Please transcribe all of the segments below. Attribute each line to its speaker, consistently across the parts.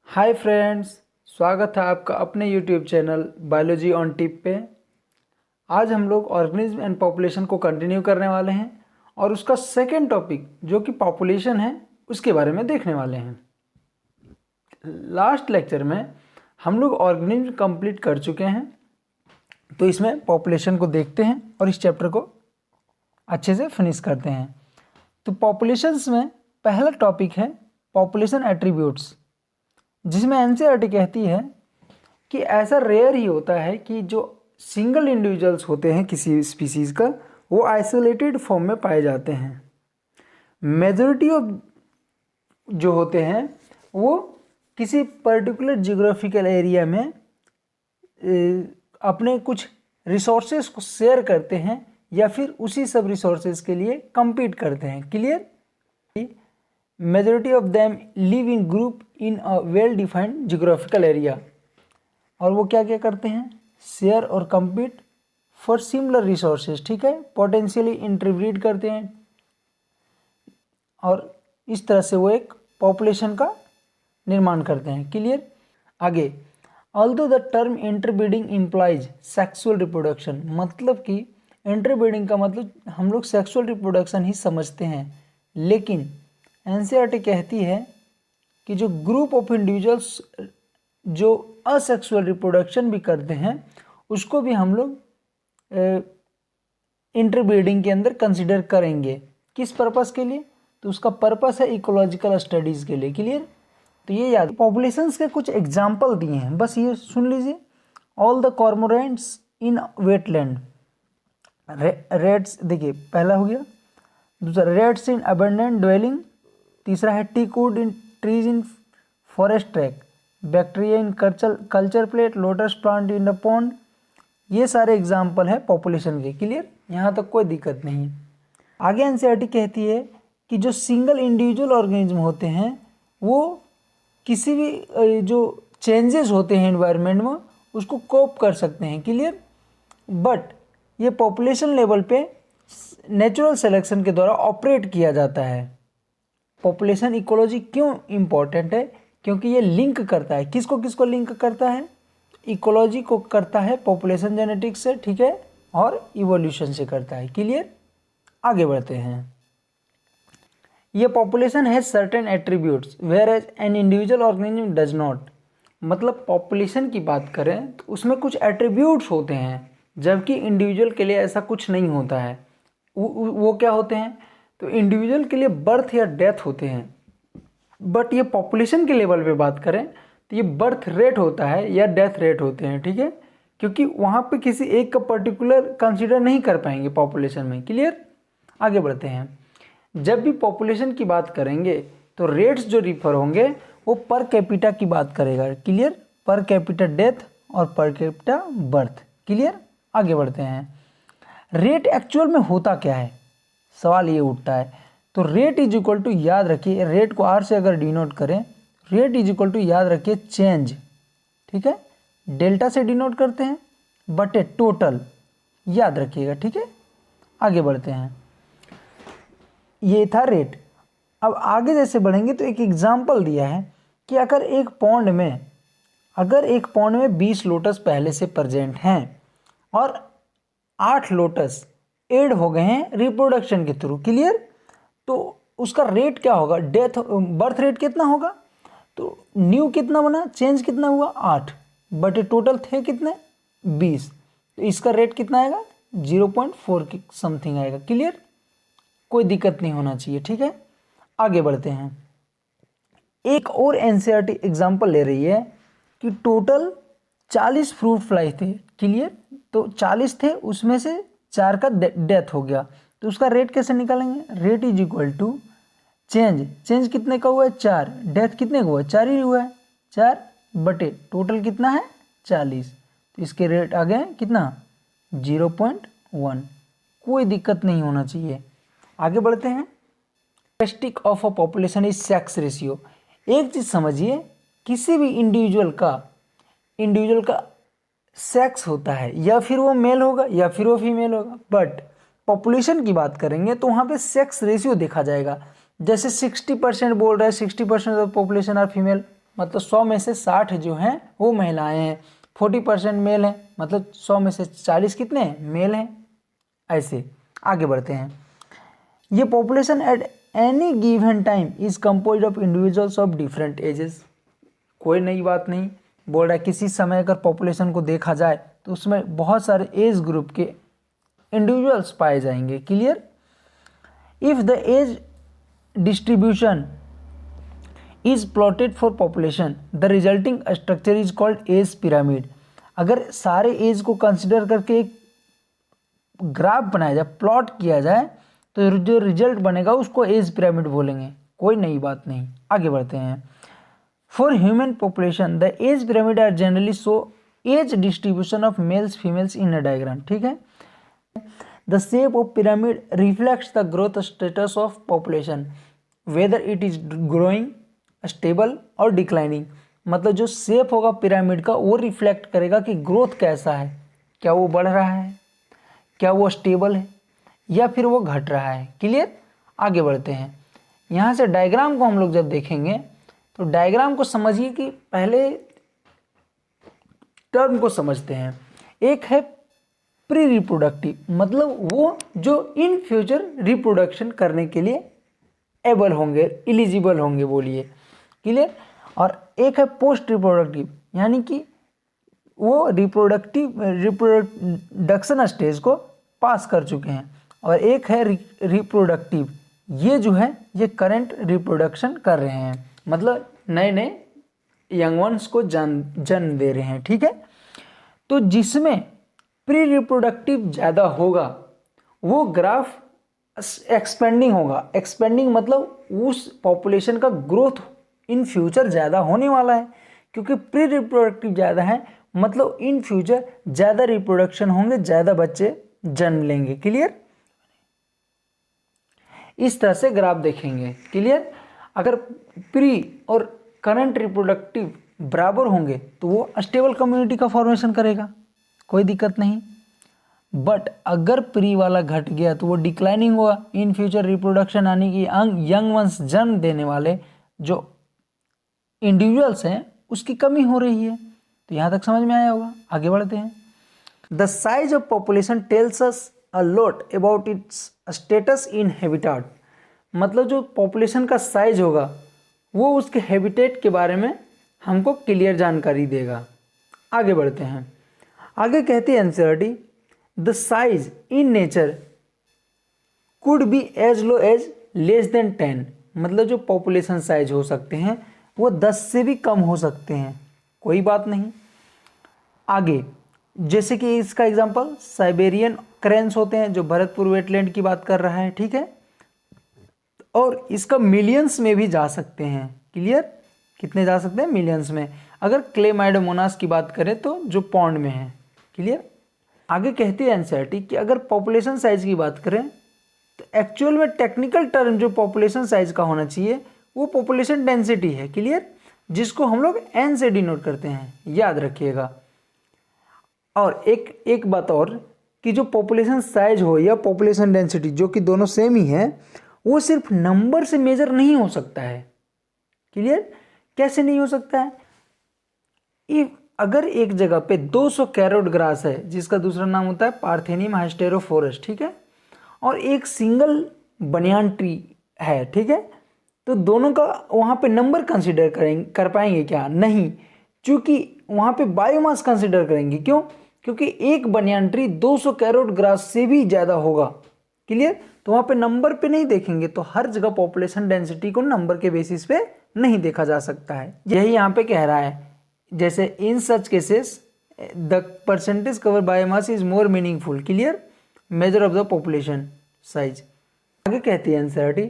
Speaker 1: Hi friends, स्वागत है आपका अपने YouTube channel biology on tip पे। आज हम लोग ऑर्गेनिज्म एंड पॉपुलेशन को कंटिन्यू करने वाले हैं और उसका सेकेंड टॉपिक जो कि पॉपुलेशन है उसके बारे में देखने वाले हैं। लास्ट लेक्चर में हम लोग ऑर्गेनिज्म कंप्लीट कर चुके हैं, तो इसमें पॉपुलेशन को देखते हैं और इस चैप्टर को अच्छे से फिनिश करते हैं। तो पॉपुलेशंस में पहला टॉपिक है पॉपुलेशन एट्रीब्यूट्स, जिसमें एनसीईआरटी कहती है कि ऐसा रेयर ही होता है कि जो सिंगल इंडिविजुअल्स होते हैं किसी स्पीसीज़ का वो आइसोलेटेड फॉर्म में पाए जाते हैं। मेजॉरिटी ऑफ जो होते हैं वो किसी पर्टिकुलर जियोग्राफिकल एरिया में अपने कुछ रिसोर्सेज को शेयर करते हैं या फिर उसी सब रिसोर्सेज के लिए compete करते हैं। Clear? Majority of them live in group in a well defined geographical area, और वो क्या क्या करते हैं, शेयर और compete फॉर सिमिलर रिसोर्सेज। ठीक है, पोटेंशियली इंटरब्रीड करते हैं और इस तरह से वो एक पॉपुलेशन का निर्माण करते हैं। क्लियर? आगे, although the term interbreeding implies sexual reproduction, मतलब कि इंटरब्रीडिंग का मतलब हम लोग सेक्सुअल रिप्रोडक्शन ही समझते हैं, लेकिन एनसीईआरटी कहती है कि जो ग्रुप ऑफ इंडिविजुअल्स जो असेक्सुअल रिप्रोडक्शन भी करते हैं उसको भी हम लोग इंटरब्रीडिंग के अंदर कंसिडर करेंगे। किस पर्पस के लिए? तो उसका पर्पस है इकोलॉजिकल स्टडीज़ के लिए। क्लियर? तो ये याद, पॉपुलेशंस के कुछ एग्जाम्पल दिए हैं, बस ये सुन लीजिए। All the cormorants in wetland, reds, देखिए पहला हो गया। दूसरा, रेड्स इन अबंडेंट ड्वेलिंग। तीसरा है टीकूड in trees in forest tract, bacteria in culture plate, lotus plant in the pond. ये सारे एग्जाम्पल है पॉपुलेशन के। क्लियर? यहाँ तक कोई दिक्कत नहीं है। आगे एनसीईआरटी कहती है कि जो सिंगल इंडिविजुअल ऑर्गेनिज्म होते हैं वो किसी भी जो चेंजेस होते हैं एनवायरनमेंट में उसको कोप कर सकते हैं। क्लियर? बट ये पॉपुलेशन लेवल पे नेचुरल सिलेक्शन के द्वारा ऑपरेट किया जाता है। पॉपुलेशन इकोलॉजी क्यों इम्पोर्टेंट है? क्योंकि ये लिंक करता है, किसको किसको लिंक करता है? इकोलॉजी को करता है पॉपुलेशन जेनेटिक्स से, ठीक है, और इवोल्यूशन से करता है। क्लियर? आगे बढ़ते हैं। ये पॉपुलेशन है certain attributes whereas an individual organism does not, मतलब पॉपुलेशन की बात करें तो उसमें कुछ एट्रीब्यूट्स होते हैं जबकि इंडिविजुअल के लिए ऐसा कुछ नहीं होता है। वो क्या होते हैं? तो इंडिविजुअल के लिए बर्थ या डेथ होते हैं, बट ये पॉपुलेशन के लेवल पे बात करें तो ये बर्थ रेट होता है या डेथ रेट होते हैं। ठीक है, क्योंकि वहाँ पे किसी एक का पर्टिकुलर कंसीडर नहीं कर पाएंगे पॉपुलेशन में। क्लियर? आगे बढ़ते हैं। जब भी पॉपुलेशन की बात करेंगे तो रेट्स जो रिफर होंगे वो पर कैपिटा की बात करेगा। क्लियर? पर कैपिटा डेथ और पर कैपिटा बर्थ। क्लियर? आगे बढ़ते हैं। रेट एक्चुअल में होता क्या है, सवाल ये उठता है। तो रेट इज इक्वल टू, याद रखिए, रेट को आर से अगर डिनोट करें, रेट इज इक्वल टू, याद रखिए, चेंज, ठीक है, डेल्टा से डिनोट करते हैं, बटे टोटल, याद रखिएगा। ठीक है, आगे बढ़ते हैं। ये था रेट। अब आगे जैसे बढ़ेंगे तो एक एग्जाम्पल दिया है कि अगर एक पॉन्ड में 20 लोटस पहले से प्रेजेंट हैं और 8 लोटस एड हो गए हैं रिप्रोडक्शन के थ्रू। क्लियर? तो उसका रेट क्या होगा, बर्थ रेट कितना होगा? तो न्यू कितना बना, चेंज कितना हुआ, 8, बट टोटल थे कितने, 20। तो इसका रेट कितना आएगा, 0.4 की समथिंग आएगा। क्लियर? कोई दिक्कत नहीं होना चाहिए। ठीक है, आगे बढ़ते हैं। एक और एनसीईआरटी एग्जाम्पल ले रही है कि टोटल 40 फ्रूट फ्लाई थे। क्लियर? तो 40 थे, उसमें से 4 का डेथ हो गया, तो उसका रेट कैसे निकालेंगे? Rate is equal to change कितने का हुआ है, 4, डेथ कितने का हुआ है, 4 ही हुआ है, 4 बटे टोटल कितना है, 40। तो इसके रेट आ गए कितना, 0.1। कोई दिक्कत नहीं होना चाहिए। आगे बढ़ते हैं। Characteristic of a population is sex ratio. एक चीज़ समझिए, किसी भी इंडिविजुअल का सेक्स होता है, या फिर वो मेल होगा या फिर वो फीमेल होगा, बट पॉपुलेशन की बात करेंगे तो वहाँ पे सेक्स रेशियो देखा जाएगा। जैसे 60% बोल रहा है 60% ऑफ पॉपुलेशन आर फीमेल, मतलब 100 में से 60 जो हैं वो महिलाएं हैं, 40% मेल हैं, मतलब 100 में से 40 कितने हैं, मेल हैं। ऐसे आगे बढ़ते हैं। ये population at any given time is composed of individuals of different ages. कोई नई बात नहीं, बोल रहा है किसी समय अगर पॉपुलेशन को देखा जाए तो उसमें बहुत सारे एज ग्रुप के इंडिविजुअल्स पाए जाएंगे। Clear. If the age distribution is plotted for population the resulting structure is called age pyramid. अगर सारे एज को कंसिडर करके एक ग्राफ बनाया जाए, प्लॉट किया जाए, तो जो रिजल्ट बनेगा उसको एज पिरामिड बोलेंगे। कोई नई बात नहीं, आगे बढ़ते हैं। For human population the age pyramid are generally show age distribution of males females in a diagram. ठीक है। The shape of pyramid reflects the growth status of population whether it is growing, stable और declining. मतलब जो shape होगा pyramid का वो reflect करेगा कि ग्रोथ कैसा है, क्या वो बढ़ रहा है, क्या वो स्टेबल है, या फिर वो घट रहा है। क्लियर। आगे बढ़ते हैं। यहाँ से डायग्राम को हम लोग जब देखेंगे तो डायग्राम को समझिए कि पहले टर्म को समझते हैं। एक है प्री रिप्रोडक्टिव, मतलब वो जो इन फ्यूचर रिप्रोडक्शन करने के लिए एबल होंगे, एलिजिबल होंगे, बोलिए। क्लियर। और एक है पोस्ट रिप्रोडक्टिव, यानी कि वो रिप्रोडक्शन स्टेज को पास कर चुके हैं। और एक है रिप्रोडक्टिव, ये जो है ये करंट रिप्रोडक्शन कर रहे हैं, मतलब नए नए यंग वंस को जन्म दे रहे हैं। ठीक है। तो जिसमें प्री रिप्रोडक्टिव ज़्यादा होगा वो ग्राफ एक्सपेंडिंग होगा। एक्सपेंडिंग मतलब उस पॉपुलेशन का ग्रोथ इन फ्यूचर ज़्यादा होने वाला है, क्योंकि प्री रिप्रोडक्टिव ज़्यादा है, मतलब इन फ्यूचर ज़्यादा रिप्रोडक्शन होंगे, ज़्यादा बच्चे जन्म लेंगे। क्लियर। इस तरह से ग्राफ देखेंगे। क्लियर। अगर प्री और करंट रिप्रोडक्टिव बराबर होंगे तो वो स्टेबल कम्युनिटी का फॉर्मेशन करेगा, कोई दिक्कत नहीं। बट अगर प्री वाला घट गया तो वो डिक्लाइनिंग हुआ, इन फ्यूचर रिप्रोडक्शन आने की यंग वंस जन्म देने वाले जो इंडिविजुअल्स हैं उसकी कमी हो रही है। तो यहाँ तक समझ में आया होगा। आगे बढ़ते हैं। The size of population tells us a lot about it's status in habitat. मतलब जो पॉपुलेशन का साइज होगा वो उसके हैबिटेट के बारे में हमको क्लियर जानकारी देगा। आगे बढ़ते हैं। आगे कहते हैं NCERT, the size in nature could be as low as less than 10। मतलब जो पॉपुलेशन साइज हो सकते हैं वो 10 से भी कम हो सकते हैं, कोई बात नहीं। आगे जैसे कि इसका एग्जांपल साइबेरियन क्रेन्स होते हैं, जो भरतपुर वेटलैंड की बात कर रहा है। ठीक है। और इसका मिलियंस में भी जा सकते हैं। क्लियर। कितने जा सकते हैं, मिलियंस में। अगर क्लेमाइडोमोनास की बात करें तो जो पॉन्ड में है। क्लियर। आगे कहती है एनसीईआरटी कि अगर पॉपुलेशन साइज की बात करें तो एक्चुअल में टेक्निकल टर्म जो पॉपुलेशन साइज का होना चाहिए वो पॉपुलेशन डेंसिटी है। क्लियर। जिसको हम लोग एन से डिनोट करते हैं, याद रखिएगा। और एक बात और कि जो पॉपुलेशन साइज हो या पॉपुलेशन डेंसिटी, जो कि दोनों सेम ही है, वो सिर्फ नंबर से मेजर नहीं हो सकता है। क्लियर। कैसे नहीं हो सकता है। अगर एक जगह पे 200 कैरोट ग्रास है, जिसका दूसरा नाम होता है पार्थेनियम हाइस्टेरोफोरस, ठीक है, और एक सिंगल बनियान ट्री है, ठीक है, तो दोनों का वहाँ पे नंबर कंसिडर कर पाएंगे क्या? नहीं, क्योंकि वहाँ पे बायोमास कंसिडर करेंगे। क्यों? क्योंकि एक बनियान ट्री 200 कैरोट ग्रास से भी ज़्यादा होगा। क्लियर। तो वहाँ पे नंबर पे नहीं देखेंगे, तो हर जगह पॉपुलेशन डेंसिटी को नंबर के बेसिस पे नहीं देखा जा सकता है। यही यहाँ पे कह रहा है, जैसे in such cases the percentage cover biomass is more meaningful. Clear. Measure of the population size. आगे कहती है NCERT,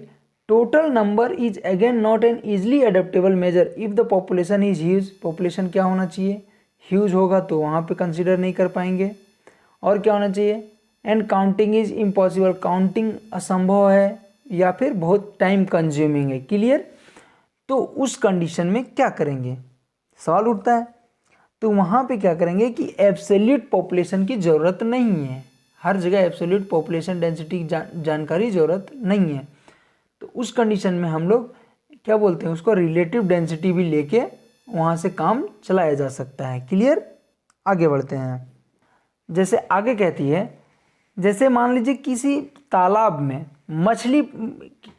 Speaker 1: total number is again not an easily adaptable measure if the population is huge. Population क्या होना चाहिए? Huge होगा तो वहाँ पे कंसिडर नहीं कर पाएंगे। और क्या होना चाहिए? And counting is impossible. Counting असंभव है या फिर बहुत टाइम कंज्यूमिंग है। क्लियर। तो उस कंडीशन में क्या करेंगे? सवाल उठता है। तो वहाँ पे क्या करेंगे कि एब्सोल्यूट पॉपुलेशन की ज़रूरत नहीं है। हर जगह एब्सोल्यूट पॉपुलेशन डेंसिटी जानकारी ज़रूरत नहीं है। तो उस कंडीशन में हम लोग क्या बोलते हैं, उसको रिलेटिव डेंसिटी भी लेके वहाँ से काम चलाया जा सकता है। क्लियर, आगे बढ़ते हैं। जैसे आगे कहती है, जैसे मान लीजिए किसी तालाब में मछली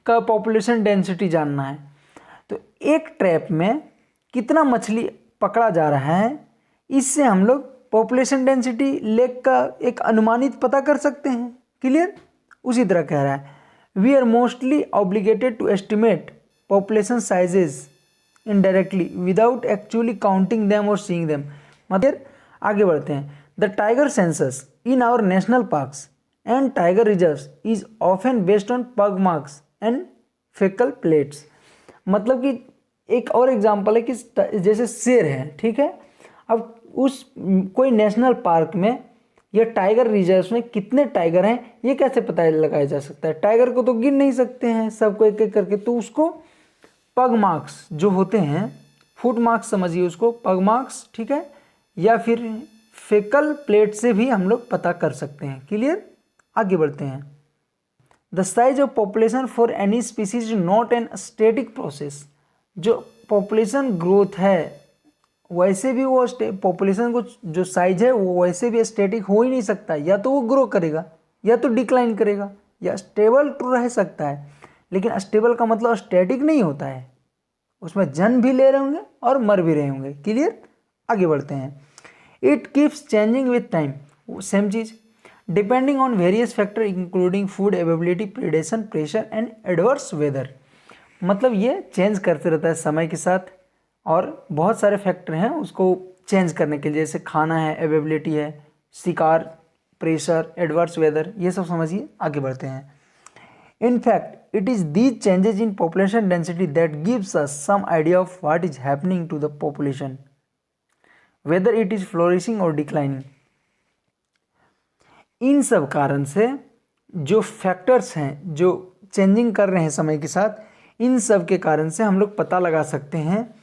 Speaker 1: का पॉपुलेशन डेंसिटी जानना है, तो एक ट्रैप में कितना मछली पकड़ा जा रहा है, इससे हम लोग पॉपुलेशन डेंसिटी लेक का एक अनुमानित पता कर सकते हैं। क्लियर, उसी तरह कह रहा है, we are mostly obligated to estimate population sizes indirectly without actually counting them और सीइंग देम। मतलब आगे बढ़ते हैं, the tiger census in our national parks and tiger reserves is often based on pug marks and fecal pellets. मतलब कि एक और example है कि जैसे शेर है, ठीक है, अब उस कोई नेशनल पार्क में या टाइगर रिजर्व में कितने टाइगर हैं ये कैसे पता लगाया जा सकता है? टाइगर को तो गिन नहीं सकते हैं सबको एक एक करके, तो उसको पग मार्क्स जो होते हैं, फुट मार्क्स समझिए उसको, पग मार्क्स, ठीक है, या फिर फेकल प्लेट से भी हम लोग पता कर सकते हैं। क्लियर, आगे बढ़ते हैं। The size of population for any species is not an static process. जो पॉपुलेशन ग्रोथ है वैसे भी वो पॉपुलेशन को जो साइज है वो वैसे भी स्टैटिक हो ही नहीं सकता, या तो वो ग्रो करेगा या तो डिक्लाइन करेगा, या स्टेबल टू रह सकता है, लेकिन स्टेबल का मतलब स्टैटिक नहीं होता है, उसमें जन्म भी ले रहे होंगे और मर भी रहे होंगे। क्लियर, आगे बढ़ते हैं। It keeps changing with time, same चीज़, depending on various factor including food availability, predation, pressure and adverse weather. मतलब ये चेंज करते रहता है समय के साथ, और बहुत सारे फैक्टर हैं उसको चेंज करने के लिए, जैसे खाना है, अवेलेबिलिटी है, शिकार, प्रेशर, एडवर्स वेदर, ये सब समझिए। आगे बढ़ते हैं। In fact, it is these changes in population density that gives us some idea of what is happening to the population, whether it is flourishing or declining. इन सब कारण से जो फैक्टर्स हैं जो चेंजिंग कर रहे हैं समय के साथ, इन सब के कारण से हम लोग पता लगा सकते हैं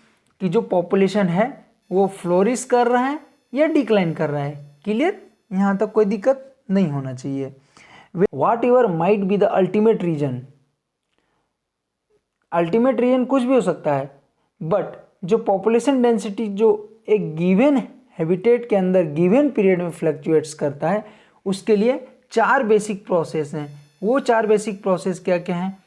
Speaker 1: कि जो पॉपुलेशन है वो फ्लोरिश कर रहा है या डिक्लाइन कर रहा है। क्लियर, यहाँ तक कोई दिक्कत नहीं होना चाहिए। Whatever might be the ultimate reason, ultimate reason कुछ भी हो सकता है, बट जो पॉपुलेशन डेंसिटी जो एक गिवन हैबिटेट के अंदर गिवन पीरियड में फ्लक्चुएट्स करता है, उसके लिए 4 बेसिक प्रोसेस हैं। वो 4 बेसिक प्रोसेस क्या क्या हैं?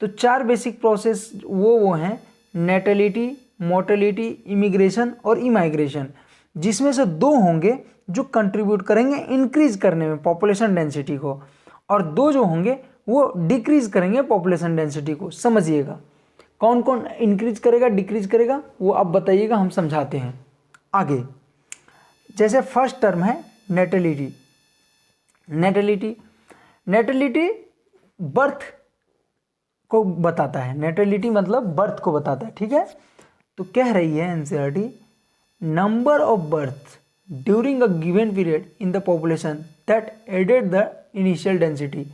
Speaker 1: तो 4 बेसिक प्रोसेस वो हैं नेटलिटी, मोर्टेलिटी, इमिग्रेशन और इमाइग्रेशन, जिसमें से 2 होंगे जो कंट्रीब्यूट करेंगे इंक्रीज करने में पॉपुलेशन डेंसिटी को, और 2 जो होंगे वो डिक्रीज करेंगे पॉपुलेशन डेंसिटी को। समझिएगा कौन कौन इंक्रीज करेगा डिक्रीज करेगा वो आप बताइएगा, हम समझाते हैं आगे। जैसे फर्स्ट टर्म है नेटलिटी। नेटलिटी बर्थ को बताता है, नेटलिटी मतलब बर्थ को बताता है, ठीक है। तो कह रही है NCERT, number of birth during a given period in the population that added the initial density.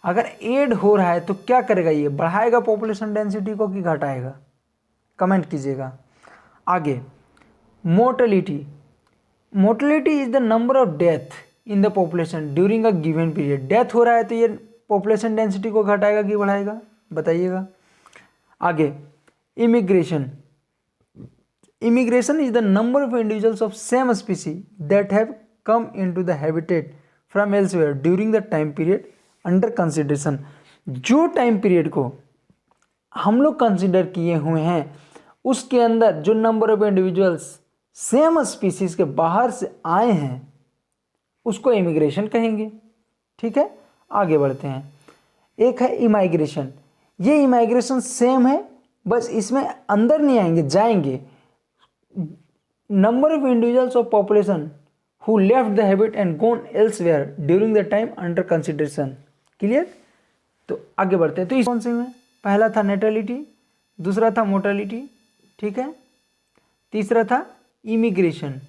Speaker 1: अगर एड हो रहा है तो क्या करेगा, ये बढ़ाएगा पॉपुलेशन डेंसिटी को कि घटाएगा? कमेंट कीजिएगा। आगे mortality is the number of death in the population during a given period. Death हो रहा है तो ये पॉपुलेशन डेंसिटी को घटाएगा कि बढ़ाएगा, बताइएगा। आगे immigration is the number of individuals of same species that have come into the habitat from elsewhere during the time period under consideration. जो टाइम पीरियड को हम लोग कंसिडर किए हुए हैं उसके अंदर जो number of individuals same species के बाहर से आए हैं उसको इमिग्रेशन कहेंगे, ठीक है। आगे बढ़ते हैं। एक है इमाइग्रेशन। ये इमाइग्रेशन सेम है, बस इसमें अंदर नहीं आएंगे, जाएंगे। Number of individuals of population who left the habit and gone elsewhere during the time under consideration। Clear, तो आगे बढ़ते हैं। तो इस कौन से में पहला था नेटलिटी, दूसरा था मोर्टेलिटी, ठीक है, तीसरा था इमिग्रेशन,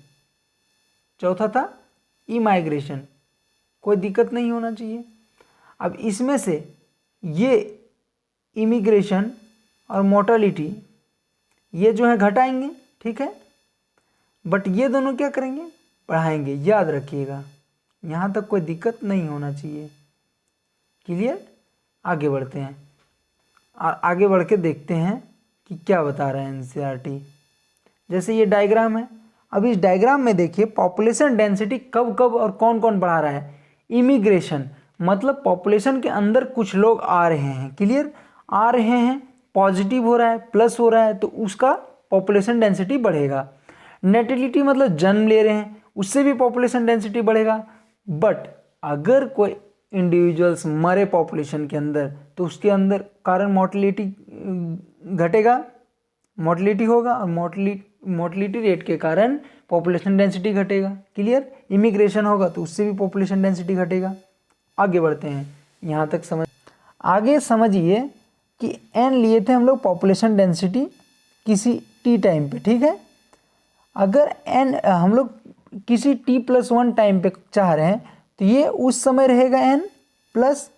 Speaker 1: चौथा था इमाइग्रेशन। कोई दिक्कत नहीं होना चाहिए। अब इसमें से ये इमिग्रेशन और मोर्टेलिटी ये जो है घटाएंगे, ठीक है, बट ये दोनों क्या करेंगे, बढ़ाएंगे। याद रखिएगा, यहाँ तक कोई दिक्कत नहीं होना चाहिए। क्लियर, आगे बढ़ते हैं और आगे बढ़ के देखते हैं कि क्या बता रहे हैं एनसीईआरटी। जैसे ये डायग्राम है। अब इस डायग्राम में देखिए पॉपुलेशन डेंसिटी कब कब और कौन कौन बढ़ा रहा है। इमिग्रेशन, मतलब पॉपुलेशन के अंदर कुछ लोग आ रहे हैं, क्लियर, आ रहे हैं, पॉजिटिव हो रहा है, प्लस हो रहा है, तो उसका पॉपुलेशन डेंसिटी बढ़ेगा। नेटिलिटी मतलब जन्म ले रहे हैं, उससे भी पॉपुलेशन डेंसिटी बढ़ेगा। बट अगर कोई इंडिविजुअल्स मरे पॉपुलेशन के अंदर तो उसके अंदर कारण मोर्टेलिटी घटेगा, मोर्टेलिटी होगा, और मोर्टेलिटी रेट के कारण पॉपुलेशन डेंसिटी घटेगा, क्लियर। इमिग्रेशन होगा तो उससे भी पॉपुलेशन डेंसिटी घटेगा। आगे बढ़ते हैं, यहाँ तक आगे समझिए कि n लिए थे हम लोग पॉपुलेशन डेंसिटी किसी t टाइम पे, ठीक है। अगर n हम लोग किसी t+1 टाइम पे चाह रहे हैं तो ये उस समय रहेगा n प्लस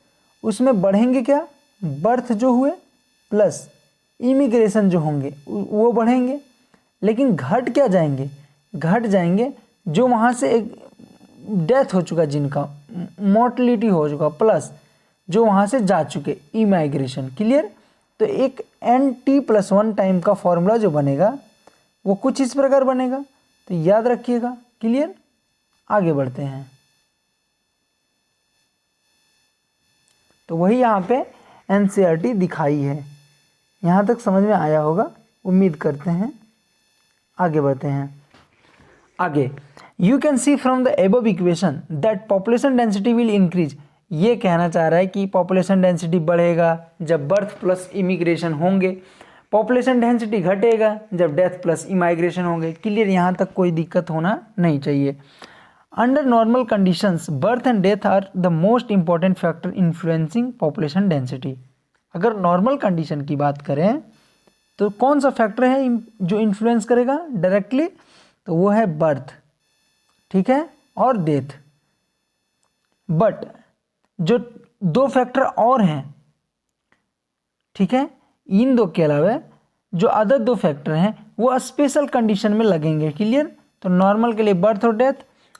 Speaker 1: उसमें बढ़ेंगे क्या, बर्थ जो हुए प्लस इमिग्रेशन जो होंगे वो बढ़ेंगे, लेकिन घट क्या जाएंगे, घट जाएंगे जो वहाँ से एक डेथ हो चुका, जिनका मोर्टलिटी हो चुका, प्लस जो वहाँ से जा चुके, इमाइग्रेशन, क्लियर। तो एक NT+1 टाइम का फॉर्मूला जो बनेगा वो कुछ इस प्रकार बनेगा, तो याद रखिएगा, क्लियर। आगे बढ़ते हैं, तो वही यहाँ पे NCERT दिखाई है। यहाँ तक समझ में आया होगा, उम्मीद करते हैं। आगे बढ़ते हैं, आगे you can C from the above equation that population density will increase. ये कहना चाह रहा है कि पॉपुलेशन डेंसिटी बढ़ेगा जब बर्थ प्लस इमिग्रेशन होंगे, पॉपुलेशन डेंसिटी घटेगा जब डेथ प्लस इमाइग्रेशन होंगे, क्लियर। यहाँ तक कोई दिक्कत होना नहीं चाहिए। Under normal conditions birth and death are the most important factor influencing population density. अगर नॉर्मल कंडीशन की बात करें तो कौन सा फैक्टर है जो इन्फ्लुएंस करेगा डायरेक्टली, तो वो है बर्थ, ठीक है, और डेथ। बट जो दो फैक्टर और हैं, ठीक है, इन दो के अलावा जो अदर दो फैक्टर हैं वो स्पेशल कंडीशन में लगेंगे, क्लियर। तो नॉर्मल के लिए बर्थ और डेथ,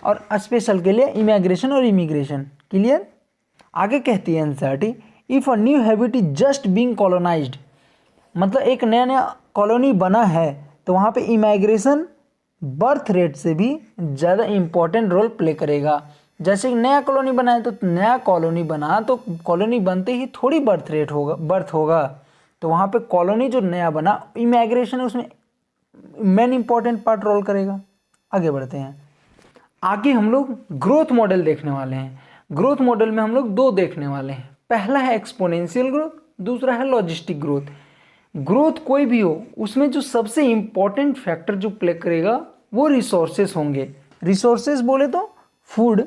Speaker 1: और स्पेशल के लिए इमिग्रेशन और इमिग्रेशन, क्लियर। आगे कहती है NCERT, if a new habit is just being colonised, मतलब एक नया नया कॉलोनी बना है तो वहाँ पे इमाइग्रेशन बर्थ रेट से भी ज़्यादा इम्पोर्टेंट रोल प्ले करेगा। जैसे नया कॉलोनी बना है तो नया कॉलोनी बना तो कॉलोनी बनते ही थोड़ी बर्थ होगा, तो वहाँ पे कॉलोनी जो नया बना, इमाइग्रेशन उसमें मेन इंपॉर्टेंट पार्ट रोल करेगा। आगे बढ़ते हैं, आगे हम लोग ग्रोथ मॉडल देखने वाले हैं। ग्रोथ मॉडल में हम लोग दो देखने वाले हैं, पहला है एक्सपोनेंशियल ग्रोथ, दूसरा है लॉजिस्टिक ग्रोथ। ग्रोथ कोई भी हो उसमें जो सबसे इम्पॉर्टेंट फैक्टर जो प्ले करेगा वो रिसोर्सेस होंगे। रिसोर्सेस बोले तो फूड,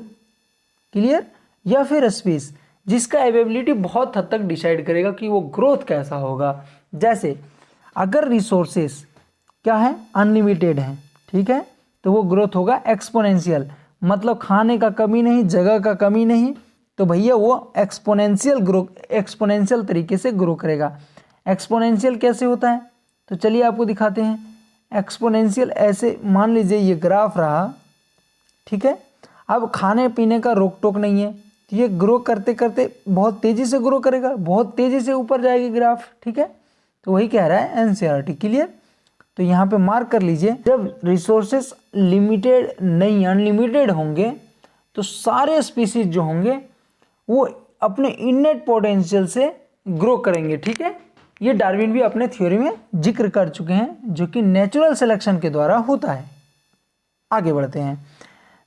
Speaker 1: क्लियर, या फिर स्पेस, जिसका अवेलेबिलिटी बहुत हद तक डिसाइड करेगा कि वो ग्रोथ कैसा होगा। जैसे अगर रिसोर्सेस क्या है, अनलिमिटेड हैं, ठीक है, तो वो ग्रोथ होगा एक्सपोनेंशियल, मतलब खाने का कमी नहीं, जगह का कमी नहीं, तो भैया वो एक्सपोनेंशियल तरीके से ग्रो करेगा। एक्सपोनेंशियल कैसे होता है, तो चलिए आपको दिखाते हैं। एक्सपोनेंशियल ऐसे मान लीजिए ये ग्राफ रहा, ठीक है, अब खाने पीने का रोक टोक नहीं है, तो ये ग्रो करते करते बहुत तेज़ी से ग्रो करेगा, बहुत तेज़ी से ऊपर जाएगी ग्राफ, ठीक है। तो वही कह रहा है एनसीईआरटी, क्लियर। तो यहाँ पे मार्क कर लीजिए, जब रिसोर्सेस लिमिटेड नहीं अनलिमिटेड होंगे तो सारे स्पीसीज जो होंगे वो अपने इननेट पोटेंशियल से ग्रो करेंगे, ठीक है। ये डार्विन भी अपने थ्योरी में जिक्र कर चुके हैं, जो कि नेचुरल सिलेक्शन के द्वारा होता है। आगे बढ़ते हैं,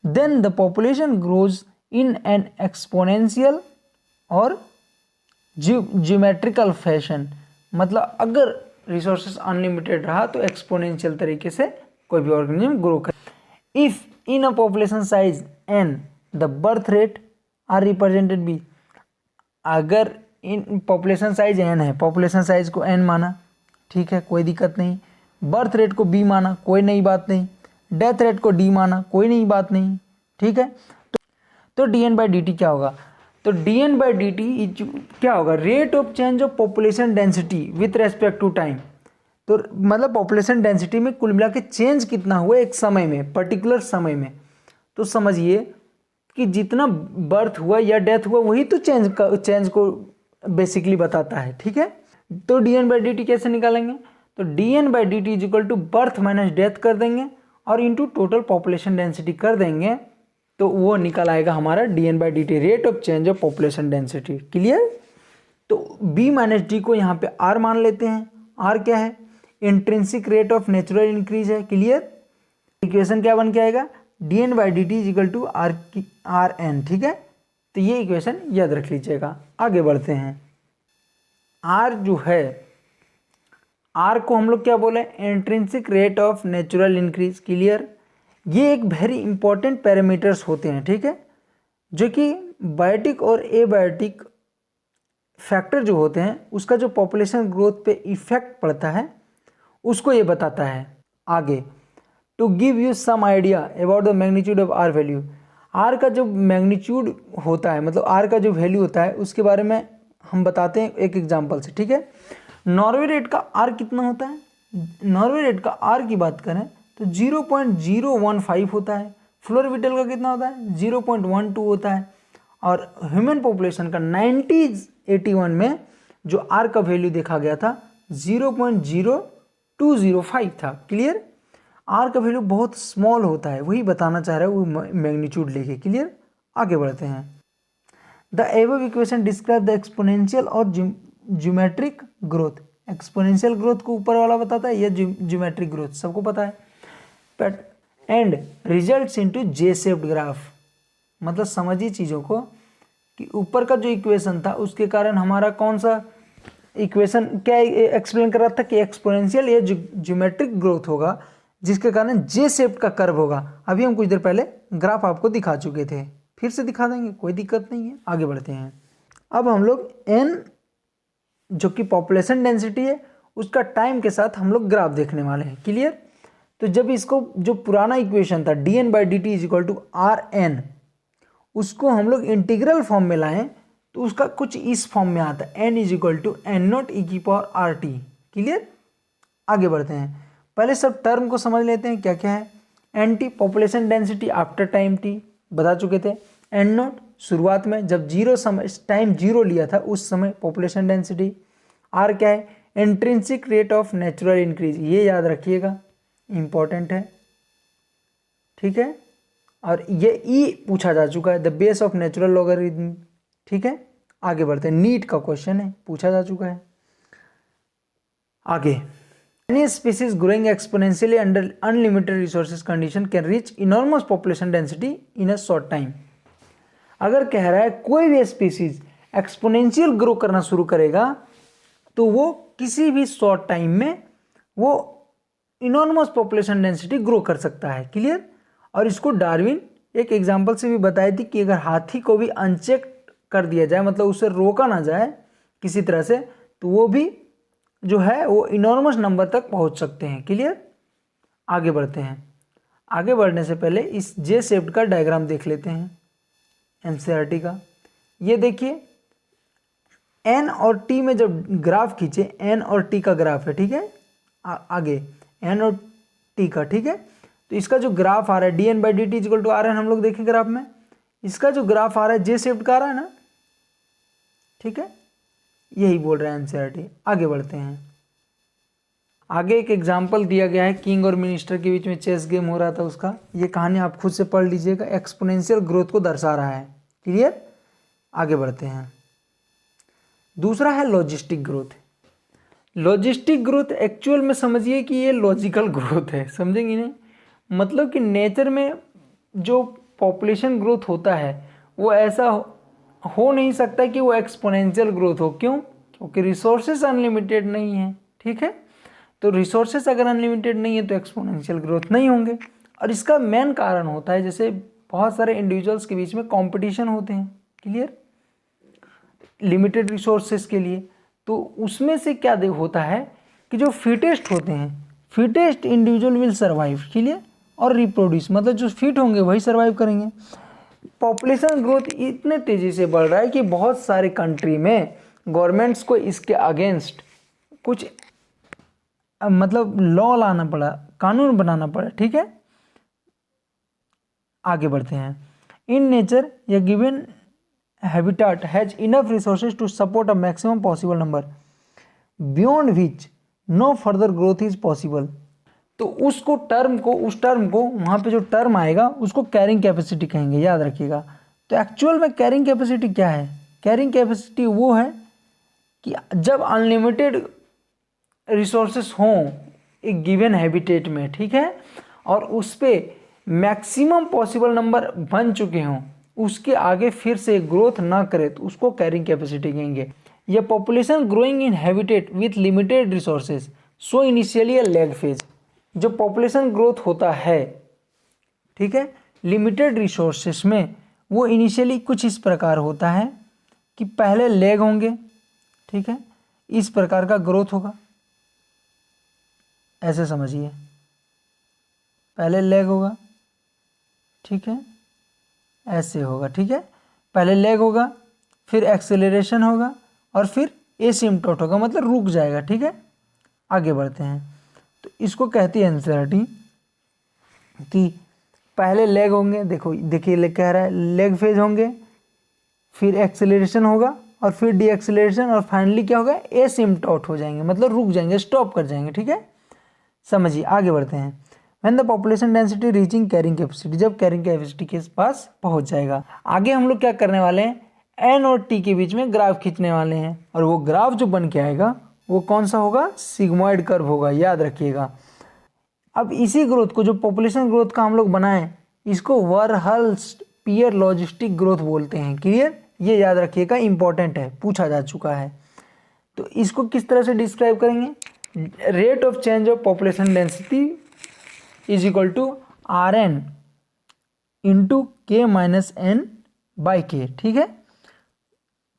Speaker 1: then the population grows in an exponential और ज्योमेट्रिकल फैशन, मतलब अगर रिसोर्सेस अनलिमिटेड रहा तो एक्सपोनेंशियल तरीके से कोई भी ऑर्गेनिज्म ग्रो करे। If in a population size n the birth rate are represented b, अगर इन पॉपुलेशन साइज n है, पॉपुलेशन साइज को n माना, ठीक है, कोई दिक्कत नहीं, बर्थ रेट को b माना, कोई नई बात नहीं, डेथ रेट को d माना, कोई नई बात नहीं, ठीक है। तो dn/dt क्या होगा, तो dn/dt क्या होगा, rate of change of population density with respect to time. तो मतलब पॉपुलेशन डेंसिटी में कुल मिला के चेंज कितना हुआ एक समय में, पर्टिकुलर समय में। तो समझिए कि जितना बर्थ हुआ या डेथ हुआ वही तो चेंज को बेसिकली बताता है, ठीक है। तो dn/dt कैसे निकालेंगे, तो dN/dt is equal to birth minus death कर देंगे और इंटू टोटल पॉपुलेशन डेंसिटी कर देंगे, तो वो निकल आएगा हमारा dN/dt, rate of change of population density. Clear? तो b माइनस डी को यहाँ पे r मान लेते हैं। r क्या है? Intrinsic rate of natural increase है। क्लियर? इक्वेशन क्या बन के आएगा? dN/dt is equal to rn। ठीक है, तो ये इक्वेशन याद रख लीजिएगा। आगे बढ़ते हैं। r जो है, r को हम लोग क्या बोले? Intrinsic rate of natural increase. Clear? ये एक वेरी इंपॉर्टेंट पैरामीटर्स होते हैं, ठीक है, जो कि बायोटिक और एबायोटिक फैक्टर जो होते हैं उसका जो पॉपुलेशन ग्रोथ पे इफेक्ट पड़ता है उसको ये बताता है। आगे, to give you some idea about the magnitude of r value, r का जो मैग्नीट्यूड होता है, मतलब आर का जो वैल्यू होता है उसके बारे में हम बताते हैं एक एग्जांपल से। ठीक है, नॉर्वे रेट का आर कितना होता है? नॉर्वे रेट का आर की बात करें तो 0.015 होता है। फ्लोरिविटल का कितना होता है? 0.12 होता है। और ह्यूमन पॉपुलेशन का 1981 में जो आर का वैल्यू देखा गया था 0.0205 था। क्लियर? आर का वैल्यू बहुत स्मॉल होता है, वही बताना चाह रहा है वो मैग्नीट्यूड लेके। क्लियर? आगे बढ़ते हैं। The above equation describe the exponential और ज्योमेट्रिक ग्रोथ। एक्सपोनेंशियल ग्रोथ को ऊपर वाला बताता है, यह ज्योमेट्रिक ग्रोथ सबको पता है। But and results into J shaped graph, मतलब समझिए चीज़ों को कि ऊपर का जो इक्वेशन था उसके कारण हमारा कौन सा इक्वेशन क्या एक्सप्लेन कर रहा था कि एक्सपोनेंशियल या ज्योमेट्रिक ग्रोथ होगा जिसके कारण जे शेप का कर्व होगा। अभी हम कुछ देर पहले ग्राफ आपको दिखा चुके थे, फिर से दिखा देंगे, कोई दिक्कत नहीं है। आगे बढ़ते हैं। अब हम लोग एन जो कि पॉपुलेशन डेंसिटी है उसका टाइम के साथ हम लोग ग्राफ देखने वाले हैं। क्लियर? तो जब इसको जो पुराना इक्वेशन था dN/dt is equal to Rn, उसको हम लोग इंटीग्रल फॉर्म में लाएं तो उसका कुछ इस फॉर्म में आता है, n is equal to n0 e⁻rt। Clear? आगे बढ़ते हैं। पहले सब टर्म को समझ लेते हैं क्या क्या है। N t population density after time t बता चुके थे। n0 शुरुआत में जब जीरो समय टाइम जीरो लिया था उस समय पॉपुलेशन डेंसिटी। r क्या है? Intrinsic rate of natural increase, ये याद रखिएगा, इम्पॉर्टेंट है। ठीक है, और ये ई पूछा जा चुका है, the base of natural logarithm. ठीक है, आगे बढ़ते हैं। नीट का क्वेश्चन है, पूछा जा चुका है। आगे, any species growing exponentially under unlimited resources condition can reach enormous population density in a short time. अगर कह रहा है कोई भी स्पीसीज एक्सपोनेंशियल ग्रो करना शुरू करेगा तो वो किसी भी शॉर्ट टाइम में वो इनॉर्मस पॉपुलेशन डेंसिटी ग्रो कर सकता है। क्लियर? और इसको डार्विन एक एग्जांपल से भी बताई थी कि अगर हाथी को भी अनचेक कर दिया जाए, मतलब उसे रोका ना जाए किसी तरह से, तो वो भी जो है वो इनॉर्मस नंबर तक पहुंच सकते हैं। क्लियर? आगे बढ़ते हैं। आगे बढ़ने से पहले इस जे शेप्ड का डायग्राम देख लेते हैं एनसीईआरटी का। ये देखिए, एन और टी में जब ग्राफ खींचे, एन और टी का ग्राफ है। ठीक है, आगे एन और टी का। ठीक है, तो इसका जो ग्राफ आ रहा है dN/dt इक्वल टू Rn, हम लोग देखें ग्राफ में इसका जो ग्राफ आ रहा है जे शेप्ड का आ रहा है ना। ठीक है, यही बोल रहा है एनसीईआरटी। आगे बढ़ते हैं। आगे एक एग्जांपल दिया गया है, किंग और मिनिस्टर के बीच में चेस गेम हो रहा था उसका। ये कहानी आप खुद से पढ़ लीजिएगा, एक्सपोनेंशियल ग्रोथ को दर्शा रहा है। क्लियर? आगे बढ़ते हैं। दूसरा है logistic growth. Logistic growth actual में समझिए कि ये लॉजिकल ग्रोथ है, समझेंगे नहीं? मतलब कि नेचर में जो पॉपुलेशन ग्रोथ होता है वो ऐसा हो नहीं सकता कि वो एक्सपोनेंशियल ग्रोथ हो। क्यों? क्योंकि रिसोर्सेज अनलिमिटेड नहीं है। ठीक है, तो रिसोर्सेज अगर अनलिमिटेड नहीं है तो एक्सपोनेंशियल ग्रोथ नहीं होंगे। और इसका मेन कारण होता है जैसे बहुत सारे इंडिविजुअल्स के बीच में कंपटीशन होते हैं। क्लियर? लिमिटेड रिसोर्सेज के लिए, तो उसमें से क्या होता है कि जो फिटेस्ट होते हैं, fittest individual will survive. Clear? और रिप्रोड्यूस, मतलब जो फिट होंगे वही सर्वाइव करेंगे। पॉपुलेशन ग्रोथ इतने तेज़ी से बढ़ रहा है कि बहुत सारे कंट्री में गवर्नमेंट्स को इसके अगेंस्ट कुछ मतलब लॉ लाना पड़ा, कानून बनाना पड़ा। ठीक है, आगे बढ़ते हैं। इन नेचर या given habitat has enough resources to support a maximum possible number beyond which no further growth is possible. तो उस टर्म को वहाँ पे जो टर्म आएगा उसको कैरिंग कैपेसिटी कहेंगे, याद रखिएगा। तो एक्चुअल में कैरिंग कैपेसिटी क्या है? कैरिंग कैपेसिटी वो है कि जब अनलिमिटेड रिसोर्सेस हों एक गिवन हैबिटेट में, ठीक है, और उस पर मैक्सिमम पॉसिबल नंबर बन चुके हों, उसके आगे फिर से ग्रोथ ना करे तो उसको कैरिंग कैपेसिटी कहेंगे। ये population growing in habitat with limited resources so initially a lag phase. जो पॉपुलेशन ग्रोथ होता है, ठीक है, लिमिटेड रिसोर्सेस में, वो इनिशियली कुछ इस प्रकार होता है कि पहले लैग होंगे, ठीक है, इस प्रकार का ग्रोथ होगा, ऐसे समझिए, पहले लैग होगा, ठीक है, ऐसे होगा, ठीक है, पहले लैग होगा, फिर एक्सेलरेशन होगा और फिर एसिम्प्टोट होगा, मतलब रुक जाएगा, ठीक है। आगे बढ़ते हैं, तो इसको कहती है एनसीईआरटी कि पहले लेग होंगे, देखिए लेग कह रहा है, लेग फेज होंगे, फिर एक्सेलरेशन होगा और फिर डी एक्सेलरेशन और फाइनली क्या होगा, एसिम्प्टोट हो जाएंगे, मतलब रुक जाएंगे, स्टॉप कर जाएंगे, ठीक है। समझिए, आगे बढ़ते हैं। When the population density reaching carrying capacity, जब कैरिंग कैपेसिटी के पास पहुंच जाएगा। आगे हम लोग क्या करने वाले हैं, एन और टी के बीच में ग्राफ खींचने वाले हैं, और वो ग्राफ जो बन के आएगा वो कौन सा होगा, सिग्मॉइड कर्व होगा, याद रखिएगा। अब इसी ग्रोथ को, जो पॉपुलेशन ग्रोथ का हम लोग बनाएं, इसको वरहल्स-पियर लॉजिस्टिक ग्रोथ बोलते हैं। क्लियर, ये याद रखिएगा, इंपॉर्टेंट है, पूछा जा चुका है। तो इसको किस तरह से डिस्क्राइब करेंगे, rate of change of population density is equal to r N into K minus N by K, ठीक है।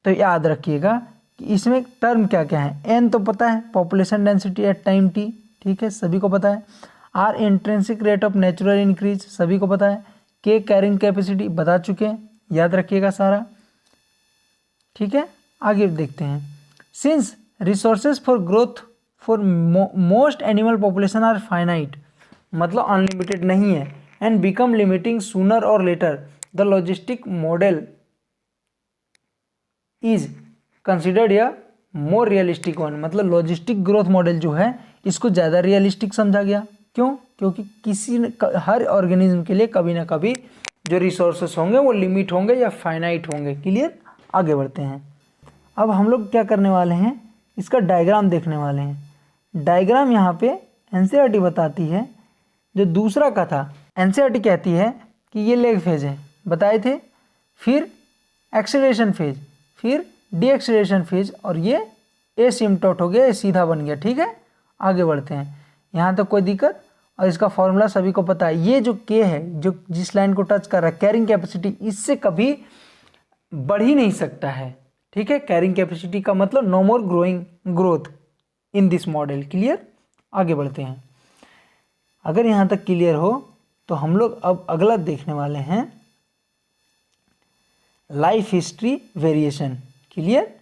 Speaker 1: तो याद रखिएगा कि इसमें टर्म क्या क्या है, एन तो पता है, population density at time t, ठीक है, सभी को पता है। R intrinsic rate of natural increase, सभी को पता है। के कैरिंग कैपेसिटी बता चुके हैं, याद रखिएगा सारा, ठीक है। आगे देखते हैं, since resources for growth for most animal population are finite, मतलब अनलिमिटेड नहीं है, एंड बिकम लिमिटिंग सूनर और later, the logistic model is considered या मोर रियलिस्टिक वन, मतलब लॉजिस्टिक ग्रोथ मॉडल जो है इसको ज़्यादा रियलिस्टिक समझा गया। क्यों? क्योंकि हर ऑर्गेनिज्म के लिए कभी ना कभी जो रिसोर्सेस होंगे वो लिमिट होंगे या फाइनाइट होंगे। क्लियर, आगे बढ़ते हैं। अब हम लोग क्या करने वाले हैं, इसका डायग्राम देखने वाले हैं। डायग्राम यहाँ पे एनसीईआरटी बताती है, जो दूसरा का था एनसीईआरटी कहती है कि ये लेग फेज है, बताए थे, फिर एक्सेलरेशन फेज, फिर डी एक्सेलरेशन फेज, और ये एसिम्प्टोट हो गया, ये सीधा बन गया, ठीक है। आगे बढ़ते हैं, यहाँ तक कोई दिक्कत, और इसका फॉर्मूला सभी को पता है। ये जो के है, जो जिस लाइन को टच कर रहा है, कैरिंग कैपेसिटी, इससे कभी बढ़ ही नहीं सकता है, ठीक है। कैरिंग कैपेसिटी का मतलब no more growing growth in this model. Clear, आगे बढ़ते हैं। अगर यहाँ तक क्लियर हो तो हम लोग अब अगला देखने वाले हैं, लाइफ हिस्ट्री वेरिएशन। क्लियर,